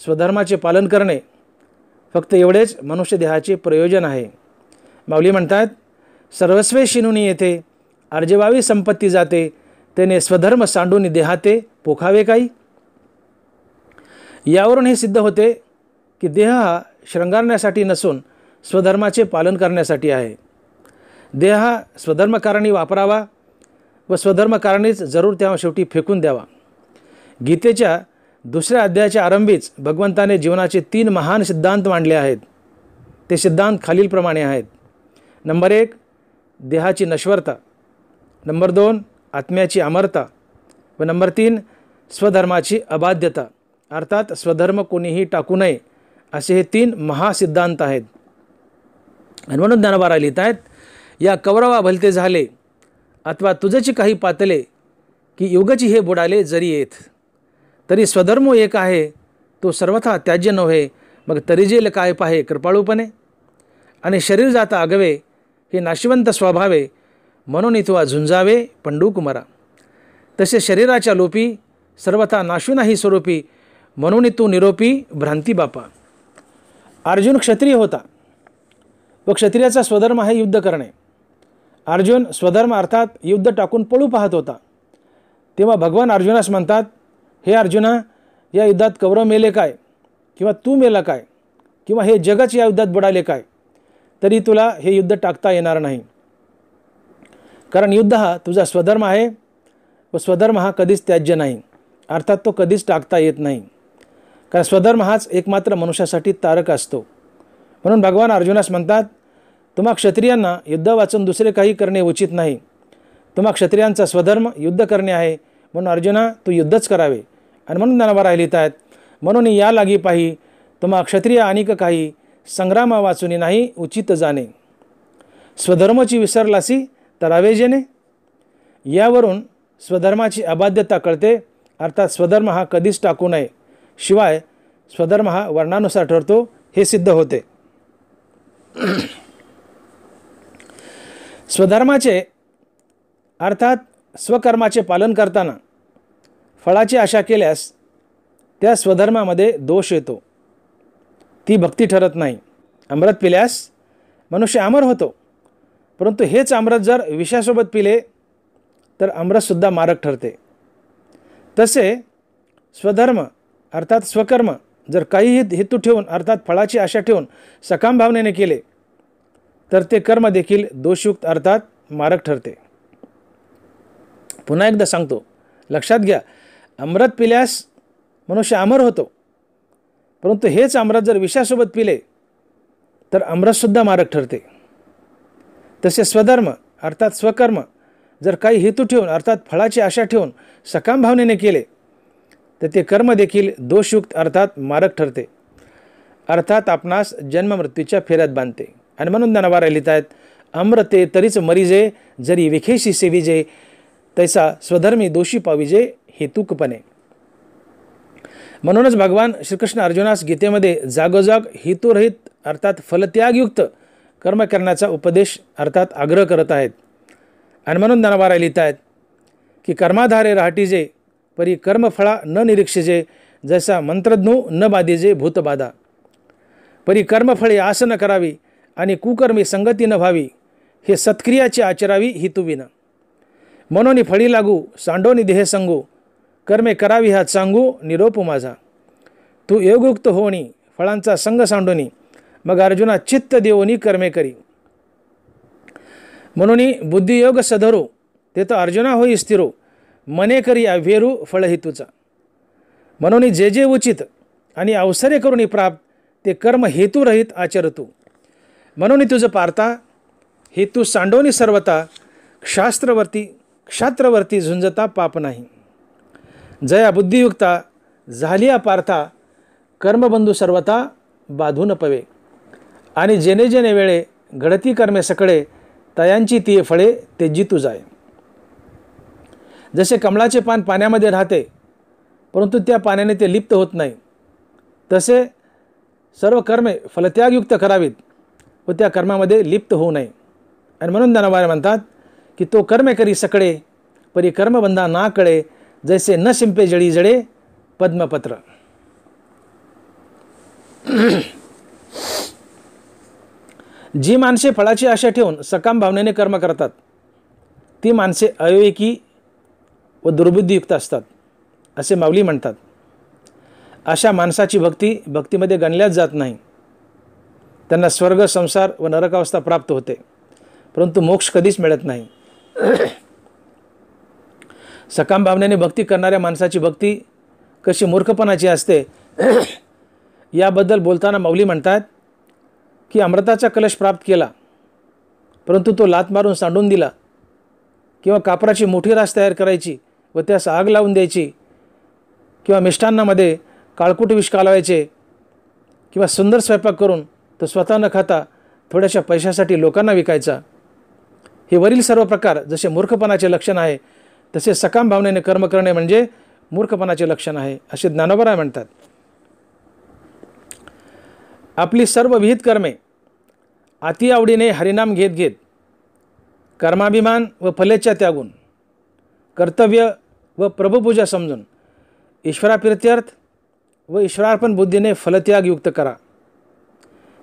स्वधर्माचे पालन करणे फक्त एवढेच मनुष्य देहाचे प्रयोजन आहे. माऊली म्हणतात सर्वस्वे शिनुनी येथे अर्जवावी संपत्ती जाते त्याने स्वधर्म सांडून देहाते पोखावे काही. यावरून हे सिद्ध होते की देह हा शृंगारण्यासाठी नसून स्वधर्माचे पालन करण्यासाठी आहे. देह हा स्वधर्मकारणी वापरावा व स्वधर्मकारणीच जरूर तेव्हा शेवटी फेकून द्यावा. गीतेच्या 2ऱ्या अध्यायाच्या आरंभीच भगवंताने जीवनाचे 3 महान सिद्धांत मांडले आहेत. ते सिद्धांत खालीलप्रमाणे आहेत. नंबर 1 देहाची नश्वरता, नंबर 2 आत्म्याची अमरता व नंबर 3 स्वधर्माची अबाध्यता अर्थात स्वधर्म कोणीही टाकू नये असे हे 3 महासिद्धांत आहेत. आणि म्हणून ज्ञानोबाराय लिहित आहेत या कौरवा भलते झाले अथवा तुझची काही पातले की युगची हे बुडाले जरी येत तरी स्वधर्मो एक आहे तो सर्वथा त्याज्य नव्हे मग तरी जेल काय पाहे कृपाळूपणे. आणि शरीर जाता आगवे हे नाशिवंत स्वभावे म्हणून इथवा झुंजावे पंडूक मरा. तसे शरीराच्या लोपी सर्वथा नाशू नाही स्वरूपी म्हणून तू निरोपी भ्रांती बापा. अर्जुन क्षत्रिय होता व क्षत्रियाचा स्वधर्म आहे युद्ध करणे. अर्जुन स्वधर्म अर्थात युद्ध टाकून पळू पाहत होता. तेव्हा भगवान अर्जुनास म्हणतात हे अर्जुना या युद्धात कौरव मेले काय किंवा तू मेला काय किंवा हे जगच या युद्धात बुडाले काय तरी तुला हे युद्ध टाकता येणार नाही. कारण युद्ध हा तुझा स्वधर्म आहे व स्वधर्म हा कधीच त्याज्य नाही अर्थात तो कधीच टाकता येत नाही. कारण स्वधर्म हाच एकमात्र मनुष्यासाठी तारक असतो. म्हणून भगवान अर्जुनास म्हणतात तुम्हा क्षत्रियांना युद्ध वाचून दुसरे काही करणे उचित नाही. तुम्हा क्षत्रियांचा स्वधर्म युद्ध करणे आहे म्हणून अर्जुना तू युद्धच करावे. आणि म्हणून ज्ञानोबाराय लिहित आहेत म्हणून या लागी पाही तुम्हा क्षत्रिय अनिक काही संग्रामा वाचूनी नाही उचित जाणे. स्वधर्माची विसरलासी तरावे जेणे. यावरून स्वधर्माची अबाध्यता कळते अर्थात स्वधर्म हा कधीच टाकू नये शिवाय स्वधर्म हा वर्णानुसार ठरतो हे सिद्ध होते. स्वधर्माचे अर्थात स्वकर्माचे पालन करताना फळाची आशा केल्यास त्या स्वधर्मामध्ये दोष येतो, ती भक्ती ठरत नाही. अमृत पिल्यास मनुष्य अमर होतो परंतु हेच अमृत जर विषासोबत पिले तर अमृतसुद्धा मारक ठरते. तसे स्वधर्म अर्थात स्वकर्म जर काही हेतू ठेवून अर्थात फळाची आशा ठेवून सकाम भावनेने केले तर ते कर्म देखील दोषयुक्त अर्थात मारक ठरते. पुन्हा एकदा सांगतो, लक्षात घ्या, अमृत पिल्यास मनुष्य अमर होतो परंतु हेच अमृत जर विषासोबत पिले तर अमृतसुद्धा मारक ठरते. तसे स्वधर्म अर्थात स्वकर्म जर काही हेतू ठेवून अर्थात फळाची आशा ठेवून सकाम भावनेने केले तर ते कर्म देखील दोषयुक्त अर्थात मारक ठरते अर्थात आपणास जन्ममृत्यूच्या फेऱ्यात बांधते. आणि म्हणून ज्ञानोबाराय लिहित आहेत अमृते तरीच मरिजे जरी विखेशी सेविजे तैसा स्वधर्मी दोषी पाविजे हेतुकपणे. म्हणूनच भगवान श्रीकृष्ण अर्जुनास गीतेमध्ये जागोजाग हेतुरहित अर्थात फलत्यागयुक्त कर्म करण्याचा उपदेश अर्थात आग्रह करत आहेत. आणि म्हणून ज्ञानोबाराय लिहित आहेत की कर्माधारे राहटीजे परी कर्मफळा न निरीक्षिजे जैसा मंत्रज्ञू न बाधीजे भूतबाधा. परी कर्मफळे आस न करावी आणि कुकर्मी संगती न व्हावी हे सत्क्रियाची आचरावी हितुविना. मनोनी फळी लागू सांडोनी देह संगू कर्मे करावी हात सांगू निरोप माझा. तू योगयुक्त होणी फळांचा संग सांडोनी मग अर्जुना चित्त देवोनी कर्मे करी. म्हणून बुद्धियोग सधरो ते तर अर्जुना होई स्थिरो मने करी अव्हेरू फळहितूचा. म्हणून जे जे उचित आणि अवसरे करून प्राप्त ते कर्म हेतुरहित आचरतू. म्हणून तुझं पार्था हेतू सांडोनी सर्वता क्षात्रवर्ती झुंजता पाप नाही. जया बुद्धियुक्ता झालिया पार्था कर्मबंधू सर्वता बाधून पवे. आणि जेणे जेणे वेळे घडती कर्मे सकळे तयांची ती फळे तेजितू जाय. जसे कमळाचे पान पाण्यामध्ये राहते परंतु त्या पाण्याने ते लिप्त होत नाही, तसे सर्व कर्मे फलत्यागयुक्त करावीत व त्या कर्मामध्ये लिप्त होऊ नये. आणि म्हणून ज्ञानोबा म्हणतात की तो कर्मे करी सकळे परी कर्मबंधा ना कळे जैसे न शिंपे जळी जळे पद्मपत्र. जी माणसे फळाची आशा ठेवून सकाम भावनेने कर्म करतात ती माणसे अविवेकी व दुर्बुद्धीयुक्त असतात असे माऊली म्हणतात. अशा माणसाची भक्तीमध्ये गणल्याच जात नाही. त्यांना स्वर्ग संसार व नरकावस्था प्राप्त होते परंतु मोक्ष कधीच मिळत नाही. सकाम भावनेने भक्ती करणाऱ्या माणसाची भक्ती कशी मूर्खपणाची असते याबद्दल बोलताना माऊली म्हणतात की अमृताचा कलश प्राप्त केला परंतु तो लात मारून सांडून दिला, किंवा कापराची मोठी रास तयार करायची व त्यास आग लावून द्यायची, किंवा मिष्टान्नामध्ये काळकूट विष कालवायचे, किंवा सुंदर स्वयंपाक करून तो स्वतः न खाता थोड्याशा पैशासाठी लोकांना विकायचा. हे वरील सर्व प्रकार जसे मूर्खपणाचे लक्षण आहे तसे सकाम भावनेने कर्म करणे म्हणजे मूर्खपणाचे लक्षण आहे असे ज्ञानोबा म्हणतात. आपली सर्व विहित कर्मे अति आवडीने हरिनाम घेत घेत कर्माभिमान व फलेच्छा त्यागून कर्तव्य व प्रभुपूजा समजून ईश्वराप्रीत्यर्थ व ईश्वरार्पण बुद्धीने फलत्याग युक्त करा.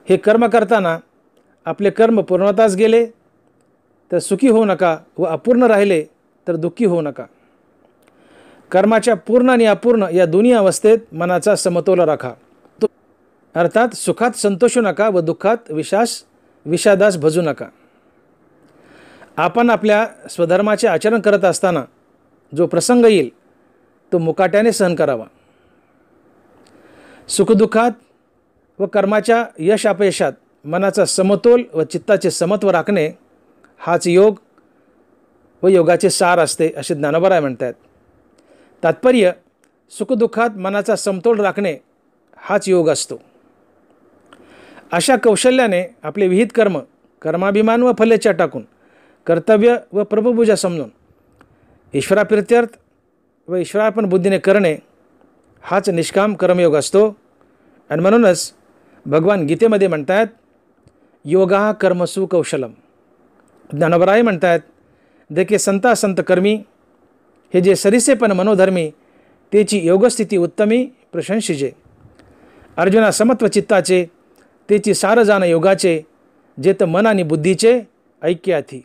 हे कर्म करताना आपले कर्म पूर्णतास गेले तर सुखी होऊ नका व अपूर्ण राहिले तर दुःखी होऊ नका. कर्माच्या पूर्ण आणि अपूर्ण या दोन्ही अवस्थेत मनाचा समतोल राखा. अर्थात सुखात संतोषू नका व दुःखात विषादास भजू नका. आपण आपल्या स्वधर्माचे आचरण करत असताना जो प्रसंग येईल तो मुकाट्याने सहन करावा. सुखदुःखात व कर्माच्या यश अपयशात मनाचा समतोल व चित्ताचे समत्व राखणे हाच योग व योगाचे सार असते असे ज्ञानोबा म्हणतात. तात्पर्य सुखदुःखात मनाचा समतोल राखणे हाच योग असतो. अशा कौशल्याने आपले विहित कर्माभिमान व फलेच्छा टाकून कर्तव्य व प्रभुपूजा समजून ईश्वराप्रीत्यर्थ व ईश्वरार्पण बुद्धीने करणे हाच निष्काम कर्मयोग असतो. आणि म्हणूनच भगवान गीतेमध्ये म्हणतात योगा कर्मसु कौशलम. ज्ञानोबराय म्हणतात देखे संता संत कर्मी हे जे सरिसेपण मनोधर्मी तेची योगस्थिती उत्तमी प्रशंसिजे. अर्जुना समत्व चित्ताचे तेची सार जाण योगाचे जेत मन आणि बुद्धीचे ऐक्य आथी.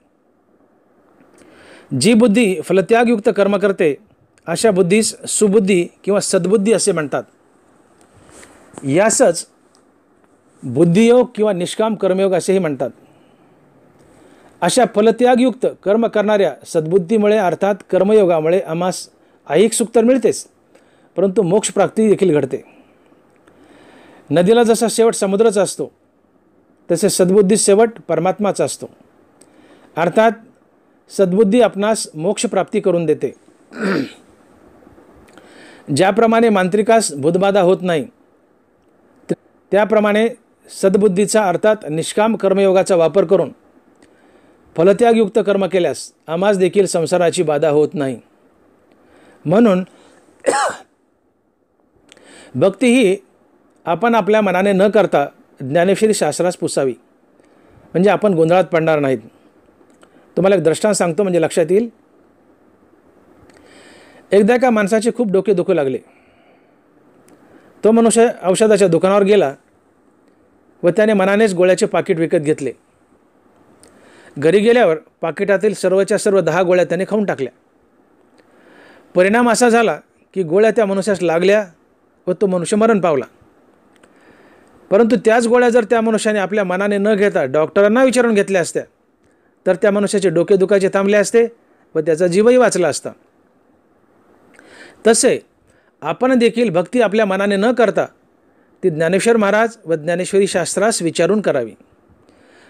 जी बुद्धी फलत्यागयुक्त कर्म करते अशा बुद्धीस सुबुद्धी किंवा सद्बुद्धी असे म्हणतात. यासच बुद्धियोग किंवा निष्काम कर्मयोग असेही म्हणतात. अशा फलत्यागयुक्त कर्म करणाऱ्या सद्बुद्धीमुळे अर्थात कर्मयोगामुळे आम्हास ऐहिक सुख तर मिळतेच परंतु मोक्ष प्राप्ती देखील घडते. नदीला जसा शेवट समुद्रच असतो तसे सद्बुद्धी शेवट परमात्माचा असतो. अर्थात सद्बुद्धी आपणास मोक्ष प्राप्ती करून देते. ज्याप्रमाणे मांत्रिकास भूतबाधा होत नाही त्याप्रमाणे सद्बुद्धीचा अर्थात निष्काम कर्मयोगाचा वापर करून फलत्यागयुक्त कर्म केल्यास आम्हास देखील संसाराची बाधा होत नाही. म्हणून भक्ती ही आपण आपल्या मनाने न करता ज्ञानेश्वरी शास्त्रास पुसावी म्हणजे आपण गोंधळात पडणार नाहीत. तुम्हाला एक दृष्टांत सांगतो म्हणजे लक्षात येईल. एकदा एका माणसाचे खूप डोके दुखू लागले. तो मनुष्य औषधाच्या दुकानावर गेला व त्याने मनानेच गोळ्याचे पाकिट विकत घेतले. घरी गेल्यावर पाकिटातील सर्वच्या सर्व 10 गोळ्या त्याने खाऊन टाकल्या. परिणाम असा झाला की गोळ्या त्या मनुष्यास लागल्या व तो मनुष्य मरण पावला. परंतु त्याच गोळ्या जर त्या मनुष्याने आपल्या मनाने न घेता डॉक्टरांना विचारून घेतल्या असत्या तर त्या मनुष्याचे डोके दुखायचे थांबले असते व त्याचा जीवही वाचला असता. तसे आपण देखील भक्ती आपल्या मनाने न करता ती ज्ञानेश्वर महाराज व ज्ञानेश्वरी शास्त्रास विचारून करावी,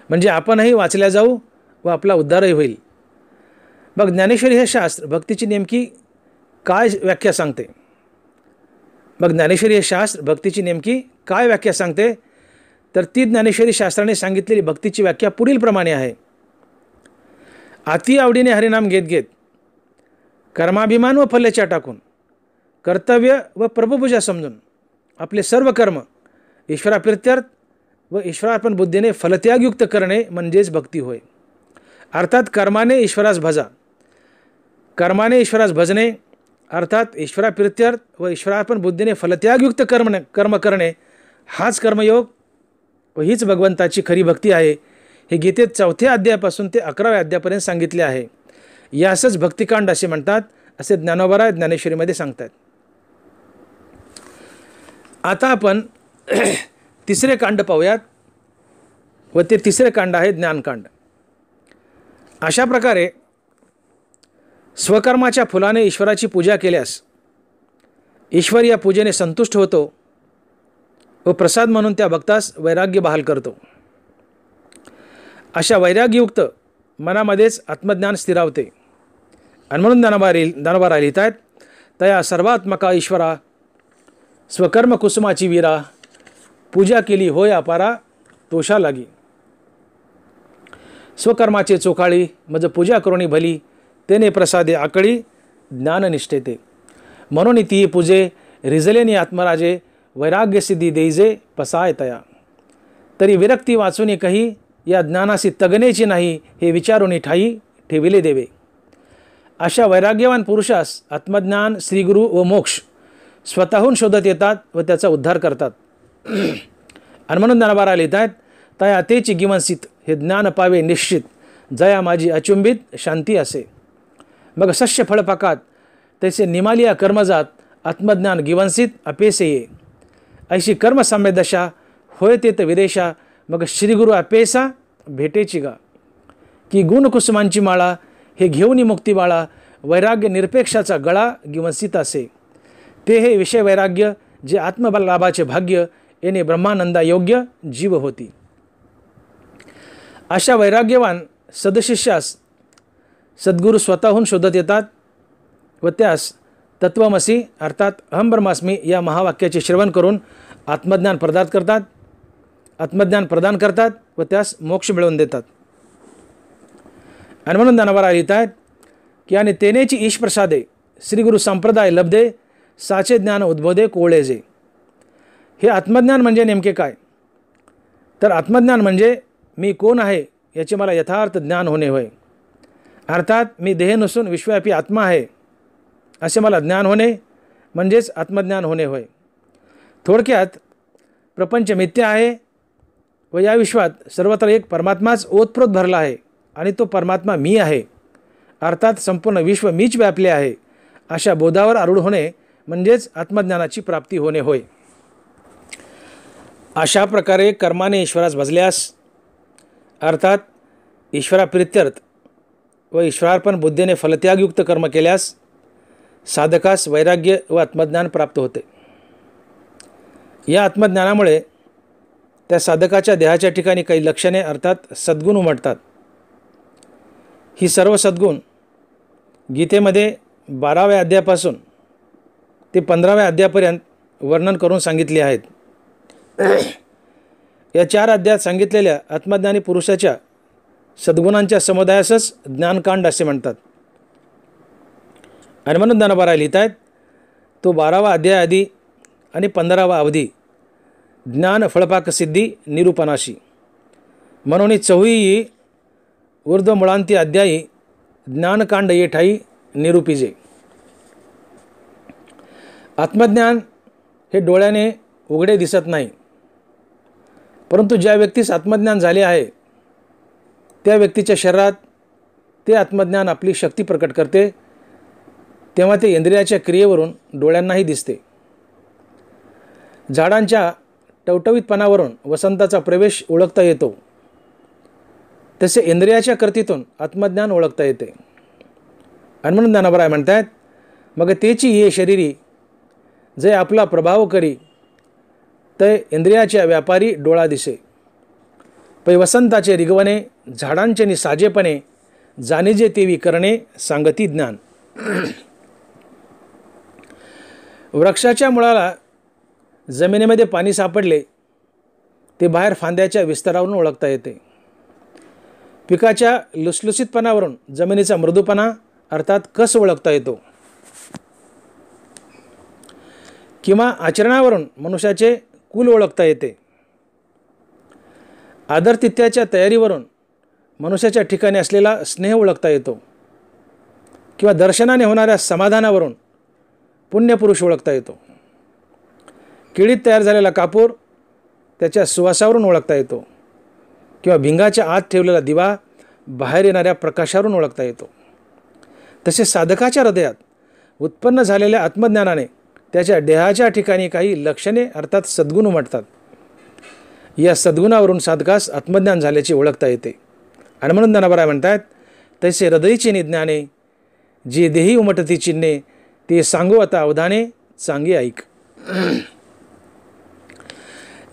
म्हणजे आपणही वाचल्या जाऊ व आपला उद्धारही होईल. मग ज्ञानेश्वरी हे शास्त्र भक्तीची नेमकी काय व्याख्या सांगते? मग ज्ञानेश्वरी हे शास्त्र भक्तीची नेमकी काय व्याख्या सांगते? तर ती ज्ञानेश्वरी शास्त्राने सांगितलेली भक्तीची व्याख्या पुढील प्रमाणे आहे. अति आवडीने हरिनाम घेत घेत कर्माभिमान व फलेच्या टाकून कर्तव्य व प्रभुपूजा समजून आपले सर्व कर्म ईश्वराप्रित्यर्थ व ईश्वरार्पण बुद्धीने फलत्यागयुक्त करणे म्हणजेच भक्ती होय. अर्थात कर्माने ईश्वरास भजा, कर्माने ईश्वरास भजणे अर्थात ईश्वराप्रित्यर्थ व ईश्वरार्पण बुद्धीने फलत्यागयुक्त कर्म करणे हाच कर्मयोग व हीच भगवंताची खरी भक्ती आहे. हे गीतेत 4थ्या अध्यायापासून ते 11व्या अध्यायापर्यंत सांगितले आहे. यासच भक्तिकांड असे म्हणतात, असे ज्ञानोबा ज्ञानेश्वरीमध्ये सांगतात. आता आपण तिसरे कांड पाहूयात व ते तिसरे कांड आहे ज्ञानकांड. अशा प्रकारे स्वकर्माच्या फुलाने ईश्वराची पूजा केल्यास ईश्वर या पूजेने संतुष्ट होतो व प्रसाद म्हणून त्या भक्तास वैराग्य बहाल करतो. अशा वैराग्ययुक्त मनामध्येच आत्मज्ञान स्थिरावते. आणि म्हणून ज्ञानोबा लिहित आहेत, तया सर्वात्मका ईश्वरा स्वकर्म कुसुमाची वीरा पूजा केली होय अपारा तोषा लागी. स्वकर्माचे चोखाळी मज पूजा करुणी भली तेने प्रसादे आकळी ज्ञाननिष्ठेते. म्हणून ती पूजे रिजलेनी आत्मराजे वैराग्य सिद्धी देईजे पसाय तया. तरी विरक्ती वाचून कही या ज्ञानासी तगनेची नाही हे विचारून ठाई ठेविले देवे. अशा वैराग्यवान पुरुषास आत्मज्ञान, श्रीगुरु व मोक्ष स्वतःहून शोधत येतात व त्याचा उद्धार करतात. आणि म्हणून ज्ञानोबा लिहित आहेत, तया तेची गिवंसित हे ज्ञान पावे निश्चित जया माझी अचुंबित शांती असे. मग सस्य फळपाकात तैसे निमालिया कर्मजात आत्मज्ञान गिवंसित अपेसे ये. ऐशी कर्मसाम्य दशा होय तेत विदेशा मग श्रीगुरु अपेसा भेटेची गा. की गुणकुसुमांची माळा हे घेऊन मुक्ती बाळा वैराग्य निरपेक्षाचा गळा गिवंसित असे. ते हे विषय वैराग्य जे आत्मलाभाचे भाग्य येणे ब्रह्मानंदा योग्य जीव होती. अशा वैराग्यवान सदशिष्यास सद्गुरू स्वतःहून शोधत येतात व त्यास तत्वमसी अर्थात अहम ब्रह्मास्मी या महावाक्याचे श्रवण करून आत्मज्ञान प्रदान करतात व त्यास मोक्ष मिळवून देतात. आणि म्हणून ज्ञानोबा लिहित आहेत की आणि तेनेची ईश प्रसादे श्रीगुरु संप्रदाय लब्धे साचे ज्ञान उद्बोधे कोळेजे. हे आत्मज्ञान म्हणजे नेमके काय? तर आत्मज्ञान म्हणजे मी कोण आहे याचे मला यथार्थ ज्ञान होणे होय. अर्थात मी देह नसून विश्वव्यापी आत्मा आहे असे मला ज्ञान होणे म्हणजेच आत्मज्ञान होणे होय. थोडक्यात प्रपंच मिथ्या आहे व या विश्वात सर्वत्र एक परमात्माच ओतप्रोत भरला आहे आणि तो परमात्मा मी आहे. अर्थात संपूर्ण विश्व मीच व्यापले आहे अशा बोधावर आरूढ होणे म्हणजेच आत्मज्ञानाची प्राप्ती होणे होय. अशा प्रकारे कर्माने ईश्वरास भजल्यास अर्थात ईश्वराप्रित्यर्थ व ईश्वरार्पण बुद्धीने फलत्यागयुक्त कर्म केल्यास साधकास वैराग्य व आत्मज्ञान प्राप्त होते. या आत्मज्ञानामुळे त्या साधकाच्या देहाच्या ठिकाणी काही लक्षणे अर्थात सद्गुण उमटतात. ही सर्व सद्गुण गीतेमध्ये 12व्या अध्यायापासून ते 15व्या अध्यायापर्यंत वर्णन करून सांगितले आहेत. या 4 अध्यायात सांगितलेल्या आत्मज्ञानी पुरुषाच्या सद्गुणांच्या समुदायासच ज्ञानकांड असे म्हणतात. आणि म्हणून ज्ञानोबा लिहित आहेत, तो 12वा अध्याय आधी आणि 15वा अवधी ज्ञान फळपाक सिद्धी निरूपणाशी म्हणून चौही ऊर्ध्व मुळांती अध्यायी ज्ञानकांड ये ठाई निरूपिजे. आत्मज्ञान हे डोळ्याने उघडे दिसत नाही, परंतु ज्या व्यक्तीस आत्मज्ञान झाले आहे त्या व्यक्तीच्या शरीरात ते आत्मज्ञान आपली शक्ती प्रकट करते. तेव्हा ते इंद्रियाच्या क्रियेवरून डोळ्यांनाही दिसते. झाडांच्या टवटवीतपणावरून वसंताचा प्रवेश ओळखता येतो. तसे इंद्रियाच्या कर्तीतून आत्मज्ञान ओळखता येते. आणि म्हणून ज्ञानोबराय म्हणतात, मग तेची ये शरीरी जे आपला प्रभाव करी ते इंद्रियाच्या व्यापारी डोळा दिसे. पै वसंताचे रिगवणे झाडांचे नि साजेपणे जाणीजे तेवी करणे सांगती ज्ञान. वृक्षाच्या मुळाला जमिनीमध्ये पाणी सापडले ते बाहेर फांद्याच्या विस्तारावरून ओळखता येते. पिकाच्या लुसलुसीतपणावरून जमिनीचा मृदूपणा अर्थात कस ओळखता येतो. किंवा आचरणावरून मनुष्याचे कुल ओळखता येते. आदरातिथ्याच्या तयारीवरून मनुष्याच्या ठिकाणी असलेला स्नेह ओळखता येतो. किंवा दर्शनाने होणाऱ्या समाधानावरून पुण्यपुरुष ओळखता येतो. केळीत तयार झालेला कापूर त्याच्या सुवासावरून ओळखता येतो. किंवा भिंगाच्या आत ठेवलेला दिवा बाहेर येणाऱ्या प्रकाशावरून ओळखता येतो. तसे साधकाच्या हृदयात उत्पन्न झालेल्या आत्मज्ञानाने त्याच्या देहाच्या ठिकाणी काही लक्षणे अर्थात सद्गुण उमटतात. या सद्गुणावरून साधकास आत्मज्ञान झाल्याचे ओळखता येते. आणि म्हणून ज्ञानोबराय म्हणतात, तैसे हृदयची निज्ञाने जे देही उमटती चिन्हे ते सांगू आता अवधाने चांगे ऐक.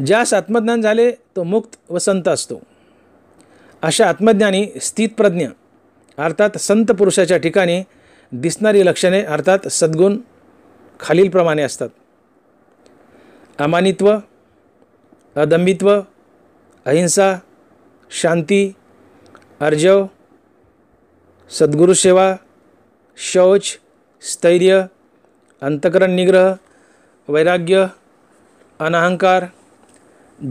ज्यास आत्मज्ञान झाले तो मुक्त व संत असतो. अशा आत्मज्ञानी स्थितप्रज्ञ अर्थात संत पुरुषाच्या ठिकाणी दिसणारी लक्षणे अर्थात सद्गुण खालीलप्रमाणे असतात. अमानित्व, अदंबित्व, अहिंसा, शांती, अर्जव, सद्गुरुसेवा, शौच, स्थैर्य, अंतकरण निग्रह, वैराग्य, अनाहंकार,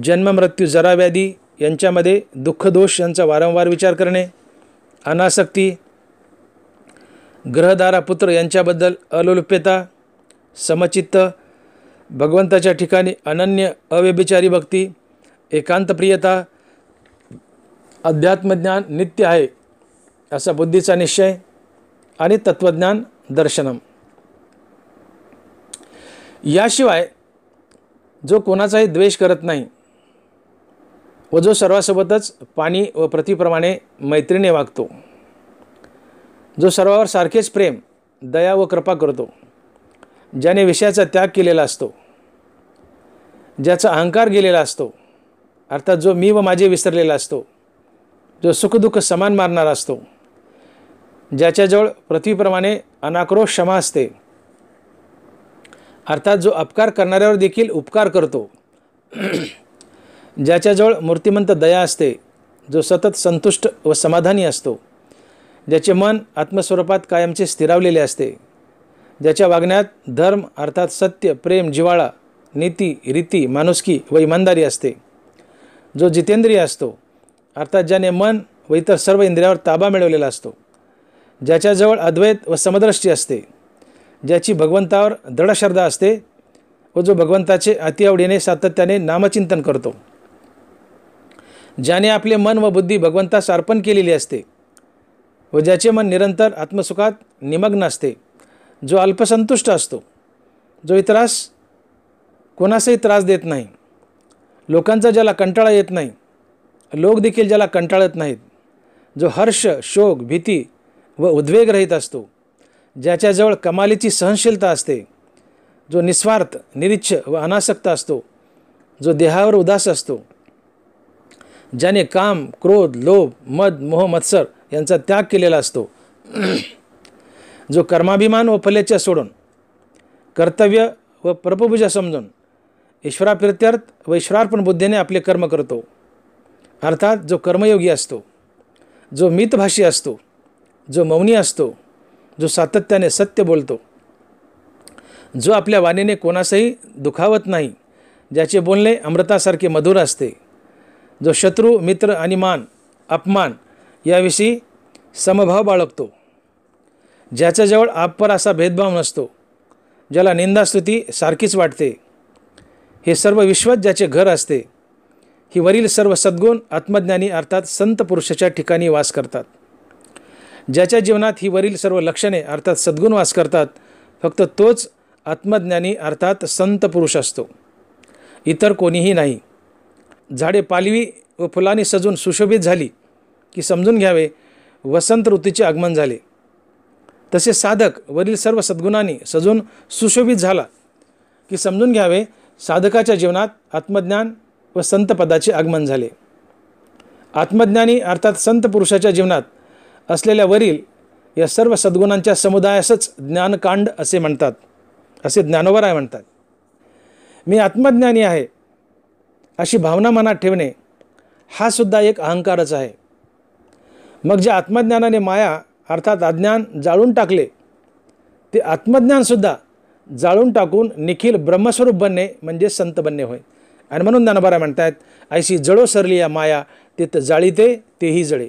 जन्ममृत्यू जराव्याधी यांच्यामध्ये दुःखदोष यांचा वारंवार विचार करणे, अनासक्ती, ग्रहधारा पुत्र यांच्याबद्दल अलोलुप्यता, समचित्त, भगवंताच्या ठिकाणी अनन्य अव्यभिचारी भक्ती, एकांतप्रियता, अध्यात्मज्ञान नित्य आहे असा बुद्धीचा निश्चय आणि तत्वज्ञान दर्शनम. याशिवाय जो कोणाचाही द्वेष करत नाही व जो सर्वांसोबतच पाणी व पृथ्वीप्रमाणे मैत्रीने वागतो, जो सर्वावर सारखेच प्रेम, दया व कृपा करतो, ज्याने विषयाचा त्याग केलेला असतो, ज्याचा अहंकार गेलेला असतो अर्थात जो मी व माझे विसरलेला असतो, जो सुखदुःख समान मारणारा असतो, ज्याच्याजवळ पृथ्वीप्रमाणे अनाक्रोश क्षमा असते अर्थात जो अपकार करणाऱ्यावर देखील उपकार करतो, ज्याच्याजवळ मूर्तिमंत दया असते, जो सतत संतुष्ट व समाधानी असतो, ज्याचे मन आत्मस्वरूपात कायमचे स्थिरावलेले असते, ज्याच्या वागण्यात धर्म अर्थात सत्य, प्रेम, जिव्हाळा, नीती, रीती, माणुसकी व इमानदारी असते, जो जितेंद्रिय असतो अर्थात ज्याने मन व इतर सर्व इंद्रियावर ताबा मिळवलेला असतो, ज्याच्याजवळ अद्वैत व समदृष्टी असते, ज्याची भगवंतावर दृढ श्रद्धा असते व जो भगवंताचे अतिआवडीने सातत्याने नामचिंतन करतो, ज्याने आपले मन व बुद्धी भगवंतास अर्पण केलेली असते व ज्याचे मन निरंतर आत्मसुखात निमग्न असते, जो अल्पसंतुष्ट असतो, जो इतरास कोणासही त्रास देत नाही, लोकांचा ज्याला कंटाळा येत नाही, लोक देखील ज्याला कंटाळत नाहीत, जो हर्ष, शोक, भीती व उद्वेग रहित असतो, ज्याच्याजवळ कमालीची सहनशीलता असते, जो निस्वार्थ, निरीच्छ व अनासक्त असतो, जो देहावर उदास असतो, ज्याने काम, क्रोध, लोभ, मद, मोह, मत्सर यांचा त्याग केलेला असतो, जो कर्माभिमान व फलेच्छा सोडून कर्तव्य व प्रभुपूजा समजून ईश्वराप्रित्यर्थ व ईश्वरार्पण बुद्धीने आपले कर्म करतो अर्थात जो कर्मयोगी असतो, जो मितभाषी असतो, जो मौनी असतो, जो सातत्याने सत्य बोलतो, जो आपल्या वाणीने कोणासही दुखावत नाही, ज्याचे बोलणे अमृतासारखे मधुर असते, जो शत्रू, मित्र आणि मान, अपमान याविषयी समभाव बाळगतो, ज्याच्याजवळ आपपर असा भेदभाव नसतो, ज्याला निंदास्तुती सारखीच वाटते, हे सर्व विश्वात ज्याचे घर असते, ही वरील सर्व सद्गुण आत्मज्ञानी अर्थात संत पुरुषाच्या ठिकाणी वास करतात. ज्याच्या जीवनात ही वरील सर्व लक्षणे अर्थात सद्गुण वास करतात, फक्त तोच आत्मज्ञानी अर्थात संत पुरुष असतो, इतर कोणीही नाही. झाडे पालवी व फुलांनी सजून सुशोभित झाली की समजून घ्यावे वसंत ऋतूचे आगमन झाले. तसे साधक वरील सर्व सद्गुणांनी सजून सुशोभित झाला की समजून घ्यावे साधकाच्या जीवनात आत्मज्ञान व संतपदाचे आगमन झाले. आत्मज्ञानी अर्थात संत पुरुषाच्या जीवनात असलेल्या वरील या सर्व सद्गुणांच्या समुदायासच ज्ञानकांड असे म्हणतात, असे ज्ञानोबराय म्हणतात. मी आत्मज्ञानी आहे अशी भावना मनात ठेवणे हा सुद्धा एक अहंकारच आहे. मग ज्या आत्मज्ञानाने माया अर्थात अज्ञान जाळून टाकले ते आत्मज्ञानसुद्धा जाळून टाकून निखिल ब्रह्मस्वरूप बनणे म्हणजे संत बनणे होय. आणि म्हणून ज्ञानोबराय म्हणतात, ऐशी जळो सरली या माया तित जाळीते तेही जळे.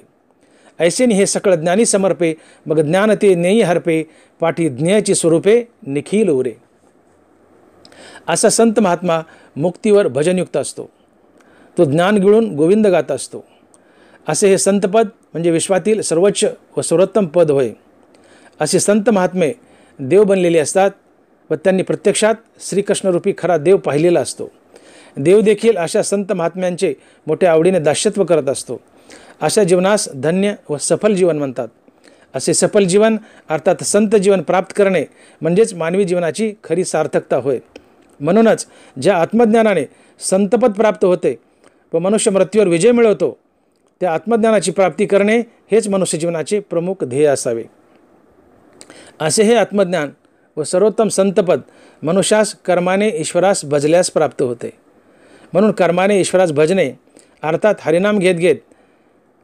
ऐसेनी हे सकळ ज्ञानी समर्पे मग ज्ञान ते नेई हरपे पाठी ज्ञेयाची स्वरूपे निखिल उरे. असा संत महात्मा मुक्तीवर भजनयुक्त असतो. तो ज्ञान गिळून गोविंद गात असतो. असे हे संतपद म्हणजे विश्वातील सर्वोच्च व सर्वोत्तम पद होय. असे संत महात्मे देव बनलेले असतात व त्यांनी प्रत्यक्षात श्रीकृष्णरूपी खरा देव पाहिलेला असतो. देव देखील अशा संत महात्म्यांचे मोठ्या आवडीने दास्यत्व करत असतो. अशा जीवनास धन्य व सफल जीवन म्हणतात. असे सफल जीवन अर्थात संत जीवन प्राप्त करणे म्हणजेच मानवी जीवनाची खरी सार्थकता होय. म्हणूनच ज्या आत्मज्ञानाने संतपद प्राप्त होते व मनुष्य मृत्यूवर विजय मिळवतो त्या आत्मज्ञानाची प्राप्ती करणे हेच मनुष्य जीवनाचे प्रमुख ध्येय असावे. असे हे आत्मज्ञान व सर्वोत्तम संतपद मनुष्यास कर्माने ईश्वरास भजल्यास प्राप्त होते. म्हणून कर्माने ईश्वरास भजणे अर्थात हरिनाम घेत घेत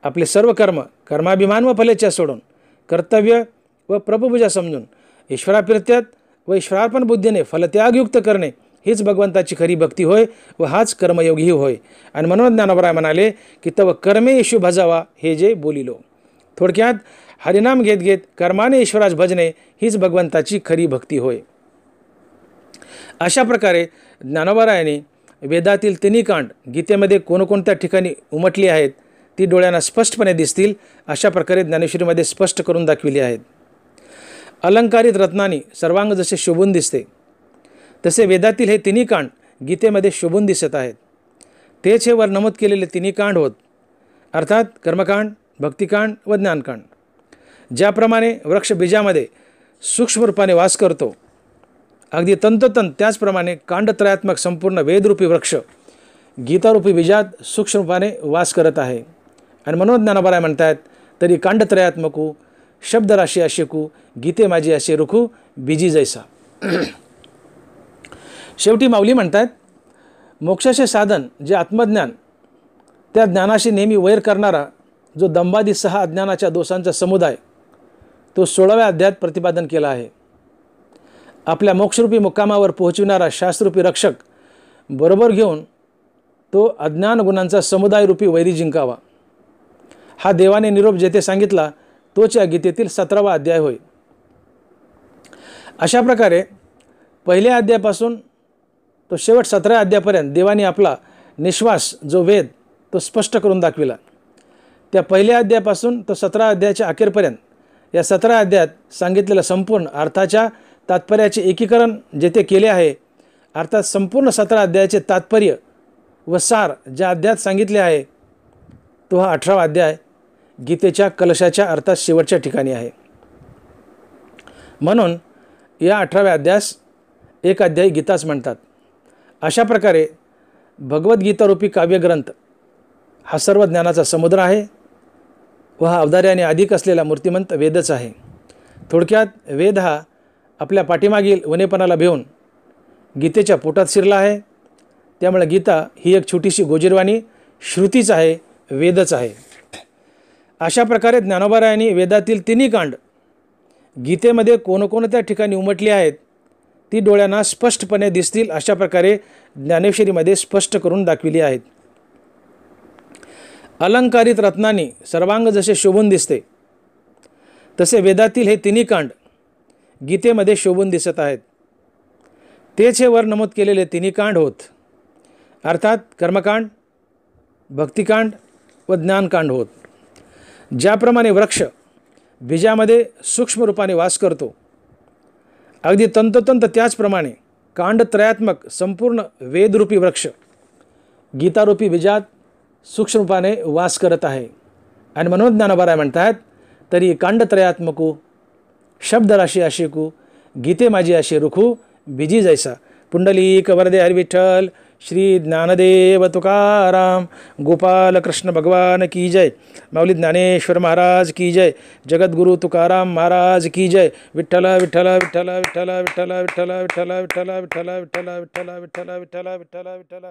आपले सर्व कर्माभिमान व फलेच्छा सोडून कर्तव्य व प्रभुपूजा समजून ईश्वराप्रित्यत व ईश्वरार्पण बुद्धीने फलत्यागयुक्त करणे हीच भगवंताची खरी भक्ती होय व हाच कर्मयोगी होय. आणि म्हणून ज्ञानोबराय म्हणाले की तव कर्मे येशू भजावा हे जे बोलिलो. थोडक्यात हरिनाम घेत घेत कर्माने ईश्वरास भजणे हीच भगवंताची खरी भक्ती होय. अशा प्रकारे ज्ञानोबरायांनी वेदातील तिन्ही कांड गीतेमध्ये कोणकोणत्या ठिकाणी उमटली आहेत ती डोळ्यांना स्पष्टपणे दिसतील अशा प्रकारे ज्ञानेश्वरीमध्ये स्पष्ट करून दाखविली आहेत. अलंकारित रत्नांनी सर्वांग जसे शोभून दिसते तसे वेदातील हे तिन्ही कांड गीतेमध्ये शोभून दिसत आहेत. तेच हे वर नमूद केलेले तिन्ही कांड होत अर्थात कर्मकांड, भक्तिकांड व ज्ञानकांड. ज्याप्रमाणे वृक्ष बीजामध्ये सूक्ष्म रूपाने वास करतो अगदी तंतोतंत त्याचप्रमाणे कांडत्रयात्मक संपूर्ण वेदरूपी वृक्ष गीतारूपी बीजात सूक्ष्म रूपाने वास करत आहे. आणि म्हणून ज्ञानोबराय म्हणतात तरी कांडत्रयात्मकू शब्दराशी अशेकू गीते माझी असे रुखू बीजी जैसा. शेवटी माऊली म्हणतात मोक्षाचे साधन जे आत्मज्ञान त्या ज्ञानाशी नेहमी वैर करणारा जो दंबादी 6 अज्ञानाच्या दोषांचा समुदाय तो 16व्या अध्यायात प्रतिपादन केला आहे. आपल्या मोक्षरूपी मुक्कामावर पोहोचविणारा शास्त्ररूपी रक्षक बरोबर घेऊन तो अज्ञान गुणांचा समुदायरूपी वैरी जिंकावा हा देवाने निरोप जेथे सांगितला तोच या गीतेतील 17वा अध्याय होय. अशा प्रकारे पहिल्या अध्यायापासून तो शेवट 17व्या अध्यायापर्यंत देवाने आपला निश्वास जो वेद तो स्पष्ट करून दाखविला. त्या पहिल्या अध्यायापासून तो 17व्या अध्यायाच्या अखेरपर्यंत या 17व्या अध्यायात सांगितलेलं संपूर्ण अर्थाच्या तात्पर्याचे एकीकरण जेथे केले आहे अर्थात संपूर्ण 17 अध्यायाचे तात्पर्य व सार ज्या अध्यायात सांगितले आहे तो हा 18वा अध्याय गीतेच्या कलशाच्या अर्थात शेवटच्या ठिकाणी आहे. म्हणून या 18व्या अध्यायास एक अध्यायी गीताच म्हणतात. अशा प्रकारे भगवद्गीतारूपी काव्यग्रंथ हा सर्व ज्ञानाचा समुद्र आहे व हा अवधार्याने अधिक असलेला मूर्तिमंत वेदच आहे. थोडक्यात वेद हा आपल्या पाठीमागील वनेपणाला भिवून गीतेच्या पोटात शिरला आहे. त्यामुळे गीता ही एक छोटीशी गोजीरवाणी श्रुतीच आहे, वेदच आहे. अशा प्रकारे ज्ञानोबरायांनी वेदातील तिन्ही कांड गीतेमध्ये कोणकोणत्या ठिकाणी उमटली आहेत ती डोळ्यांना स्पष्टपणे दिसतील अशा प्रकारे ज्ञानेश्वरीमध्ये स्पष्ट करून दाखविली आहेत. अलंकारित रत्नांनी सर्वांग जसे शोभून दिसते तसे वेदातील हे तिन्ही कांड गीतेमध्ये शोभून दिसत आहेत. तेच हे वर नमूद केलेले तिन्ही कांड होत अर्थात कर्मकांड, भक्तिकांड व ज्ञानकांड होत. ज्याप्रमाणे वृक्ष बीजामध्ये सूक्ष्म रूपाने वास करतो अगदी तंतोतंत त्याचप्रमाणे कांडत्रयात्मक संपूर्ण वेदरूपी वृक्ष गीतारूपी बीजात सूक्ष्म रूपाने वास करत आहे. आणि म्हणून ज्ञानोबा म्हणतात, तरी कांडत्रयात्मकू शब्दराशी अशिकू गीते माझी अशी रुखू बिजी जैसा. पुंडलिक वरदे हरी विठ्ठल. श्री ज्ञानदेव तुकाराम. गोपाल कृष्ण भगवान की जय. माऊली ज्ञानेश्वर महाराज की जय. जगद्गुरु तुकाराम महाराज की जय. विठ्ठल विठ्ठल विठ्ठल विठ्ठल विठ्ठल विठ्ठल विठ्ठल विठ्ठल विठ्ठल विठ्ठल विठ्ठल विठ्ठल विठ्ठल विठ्ठल विठ्ठल.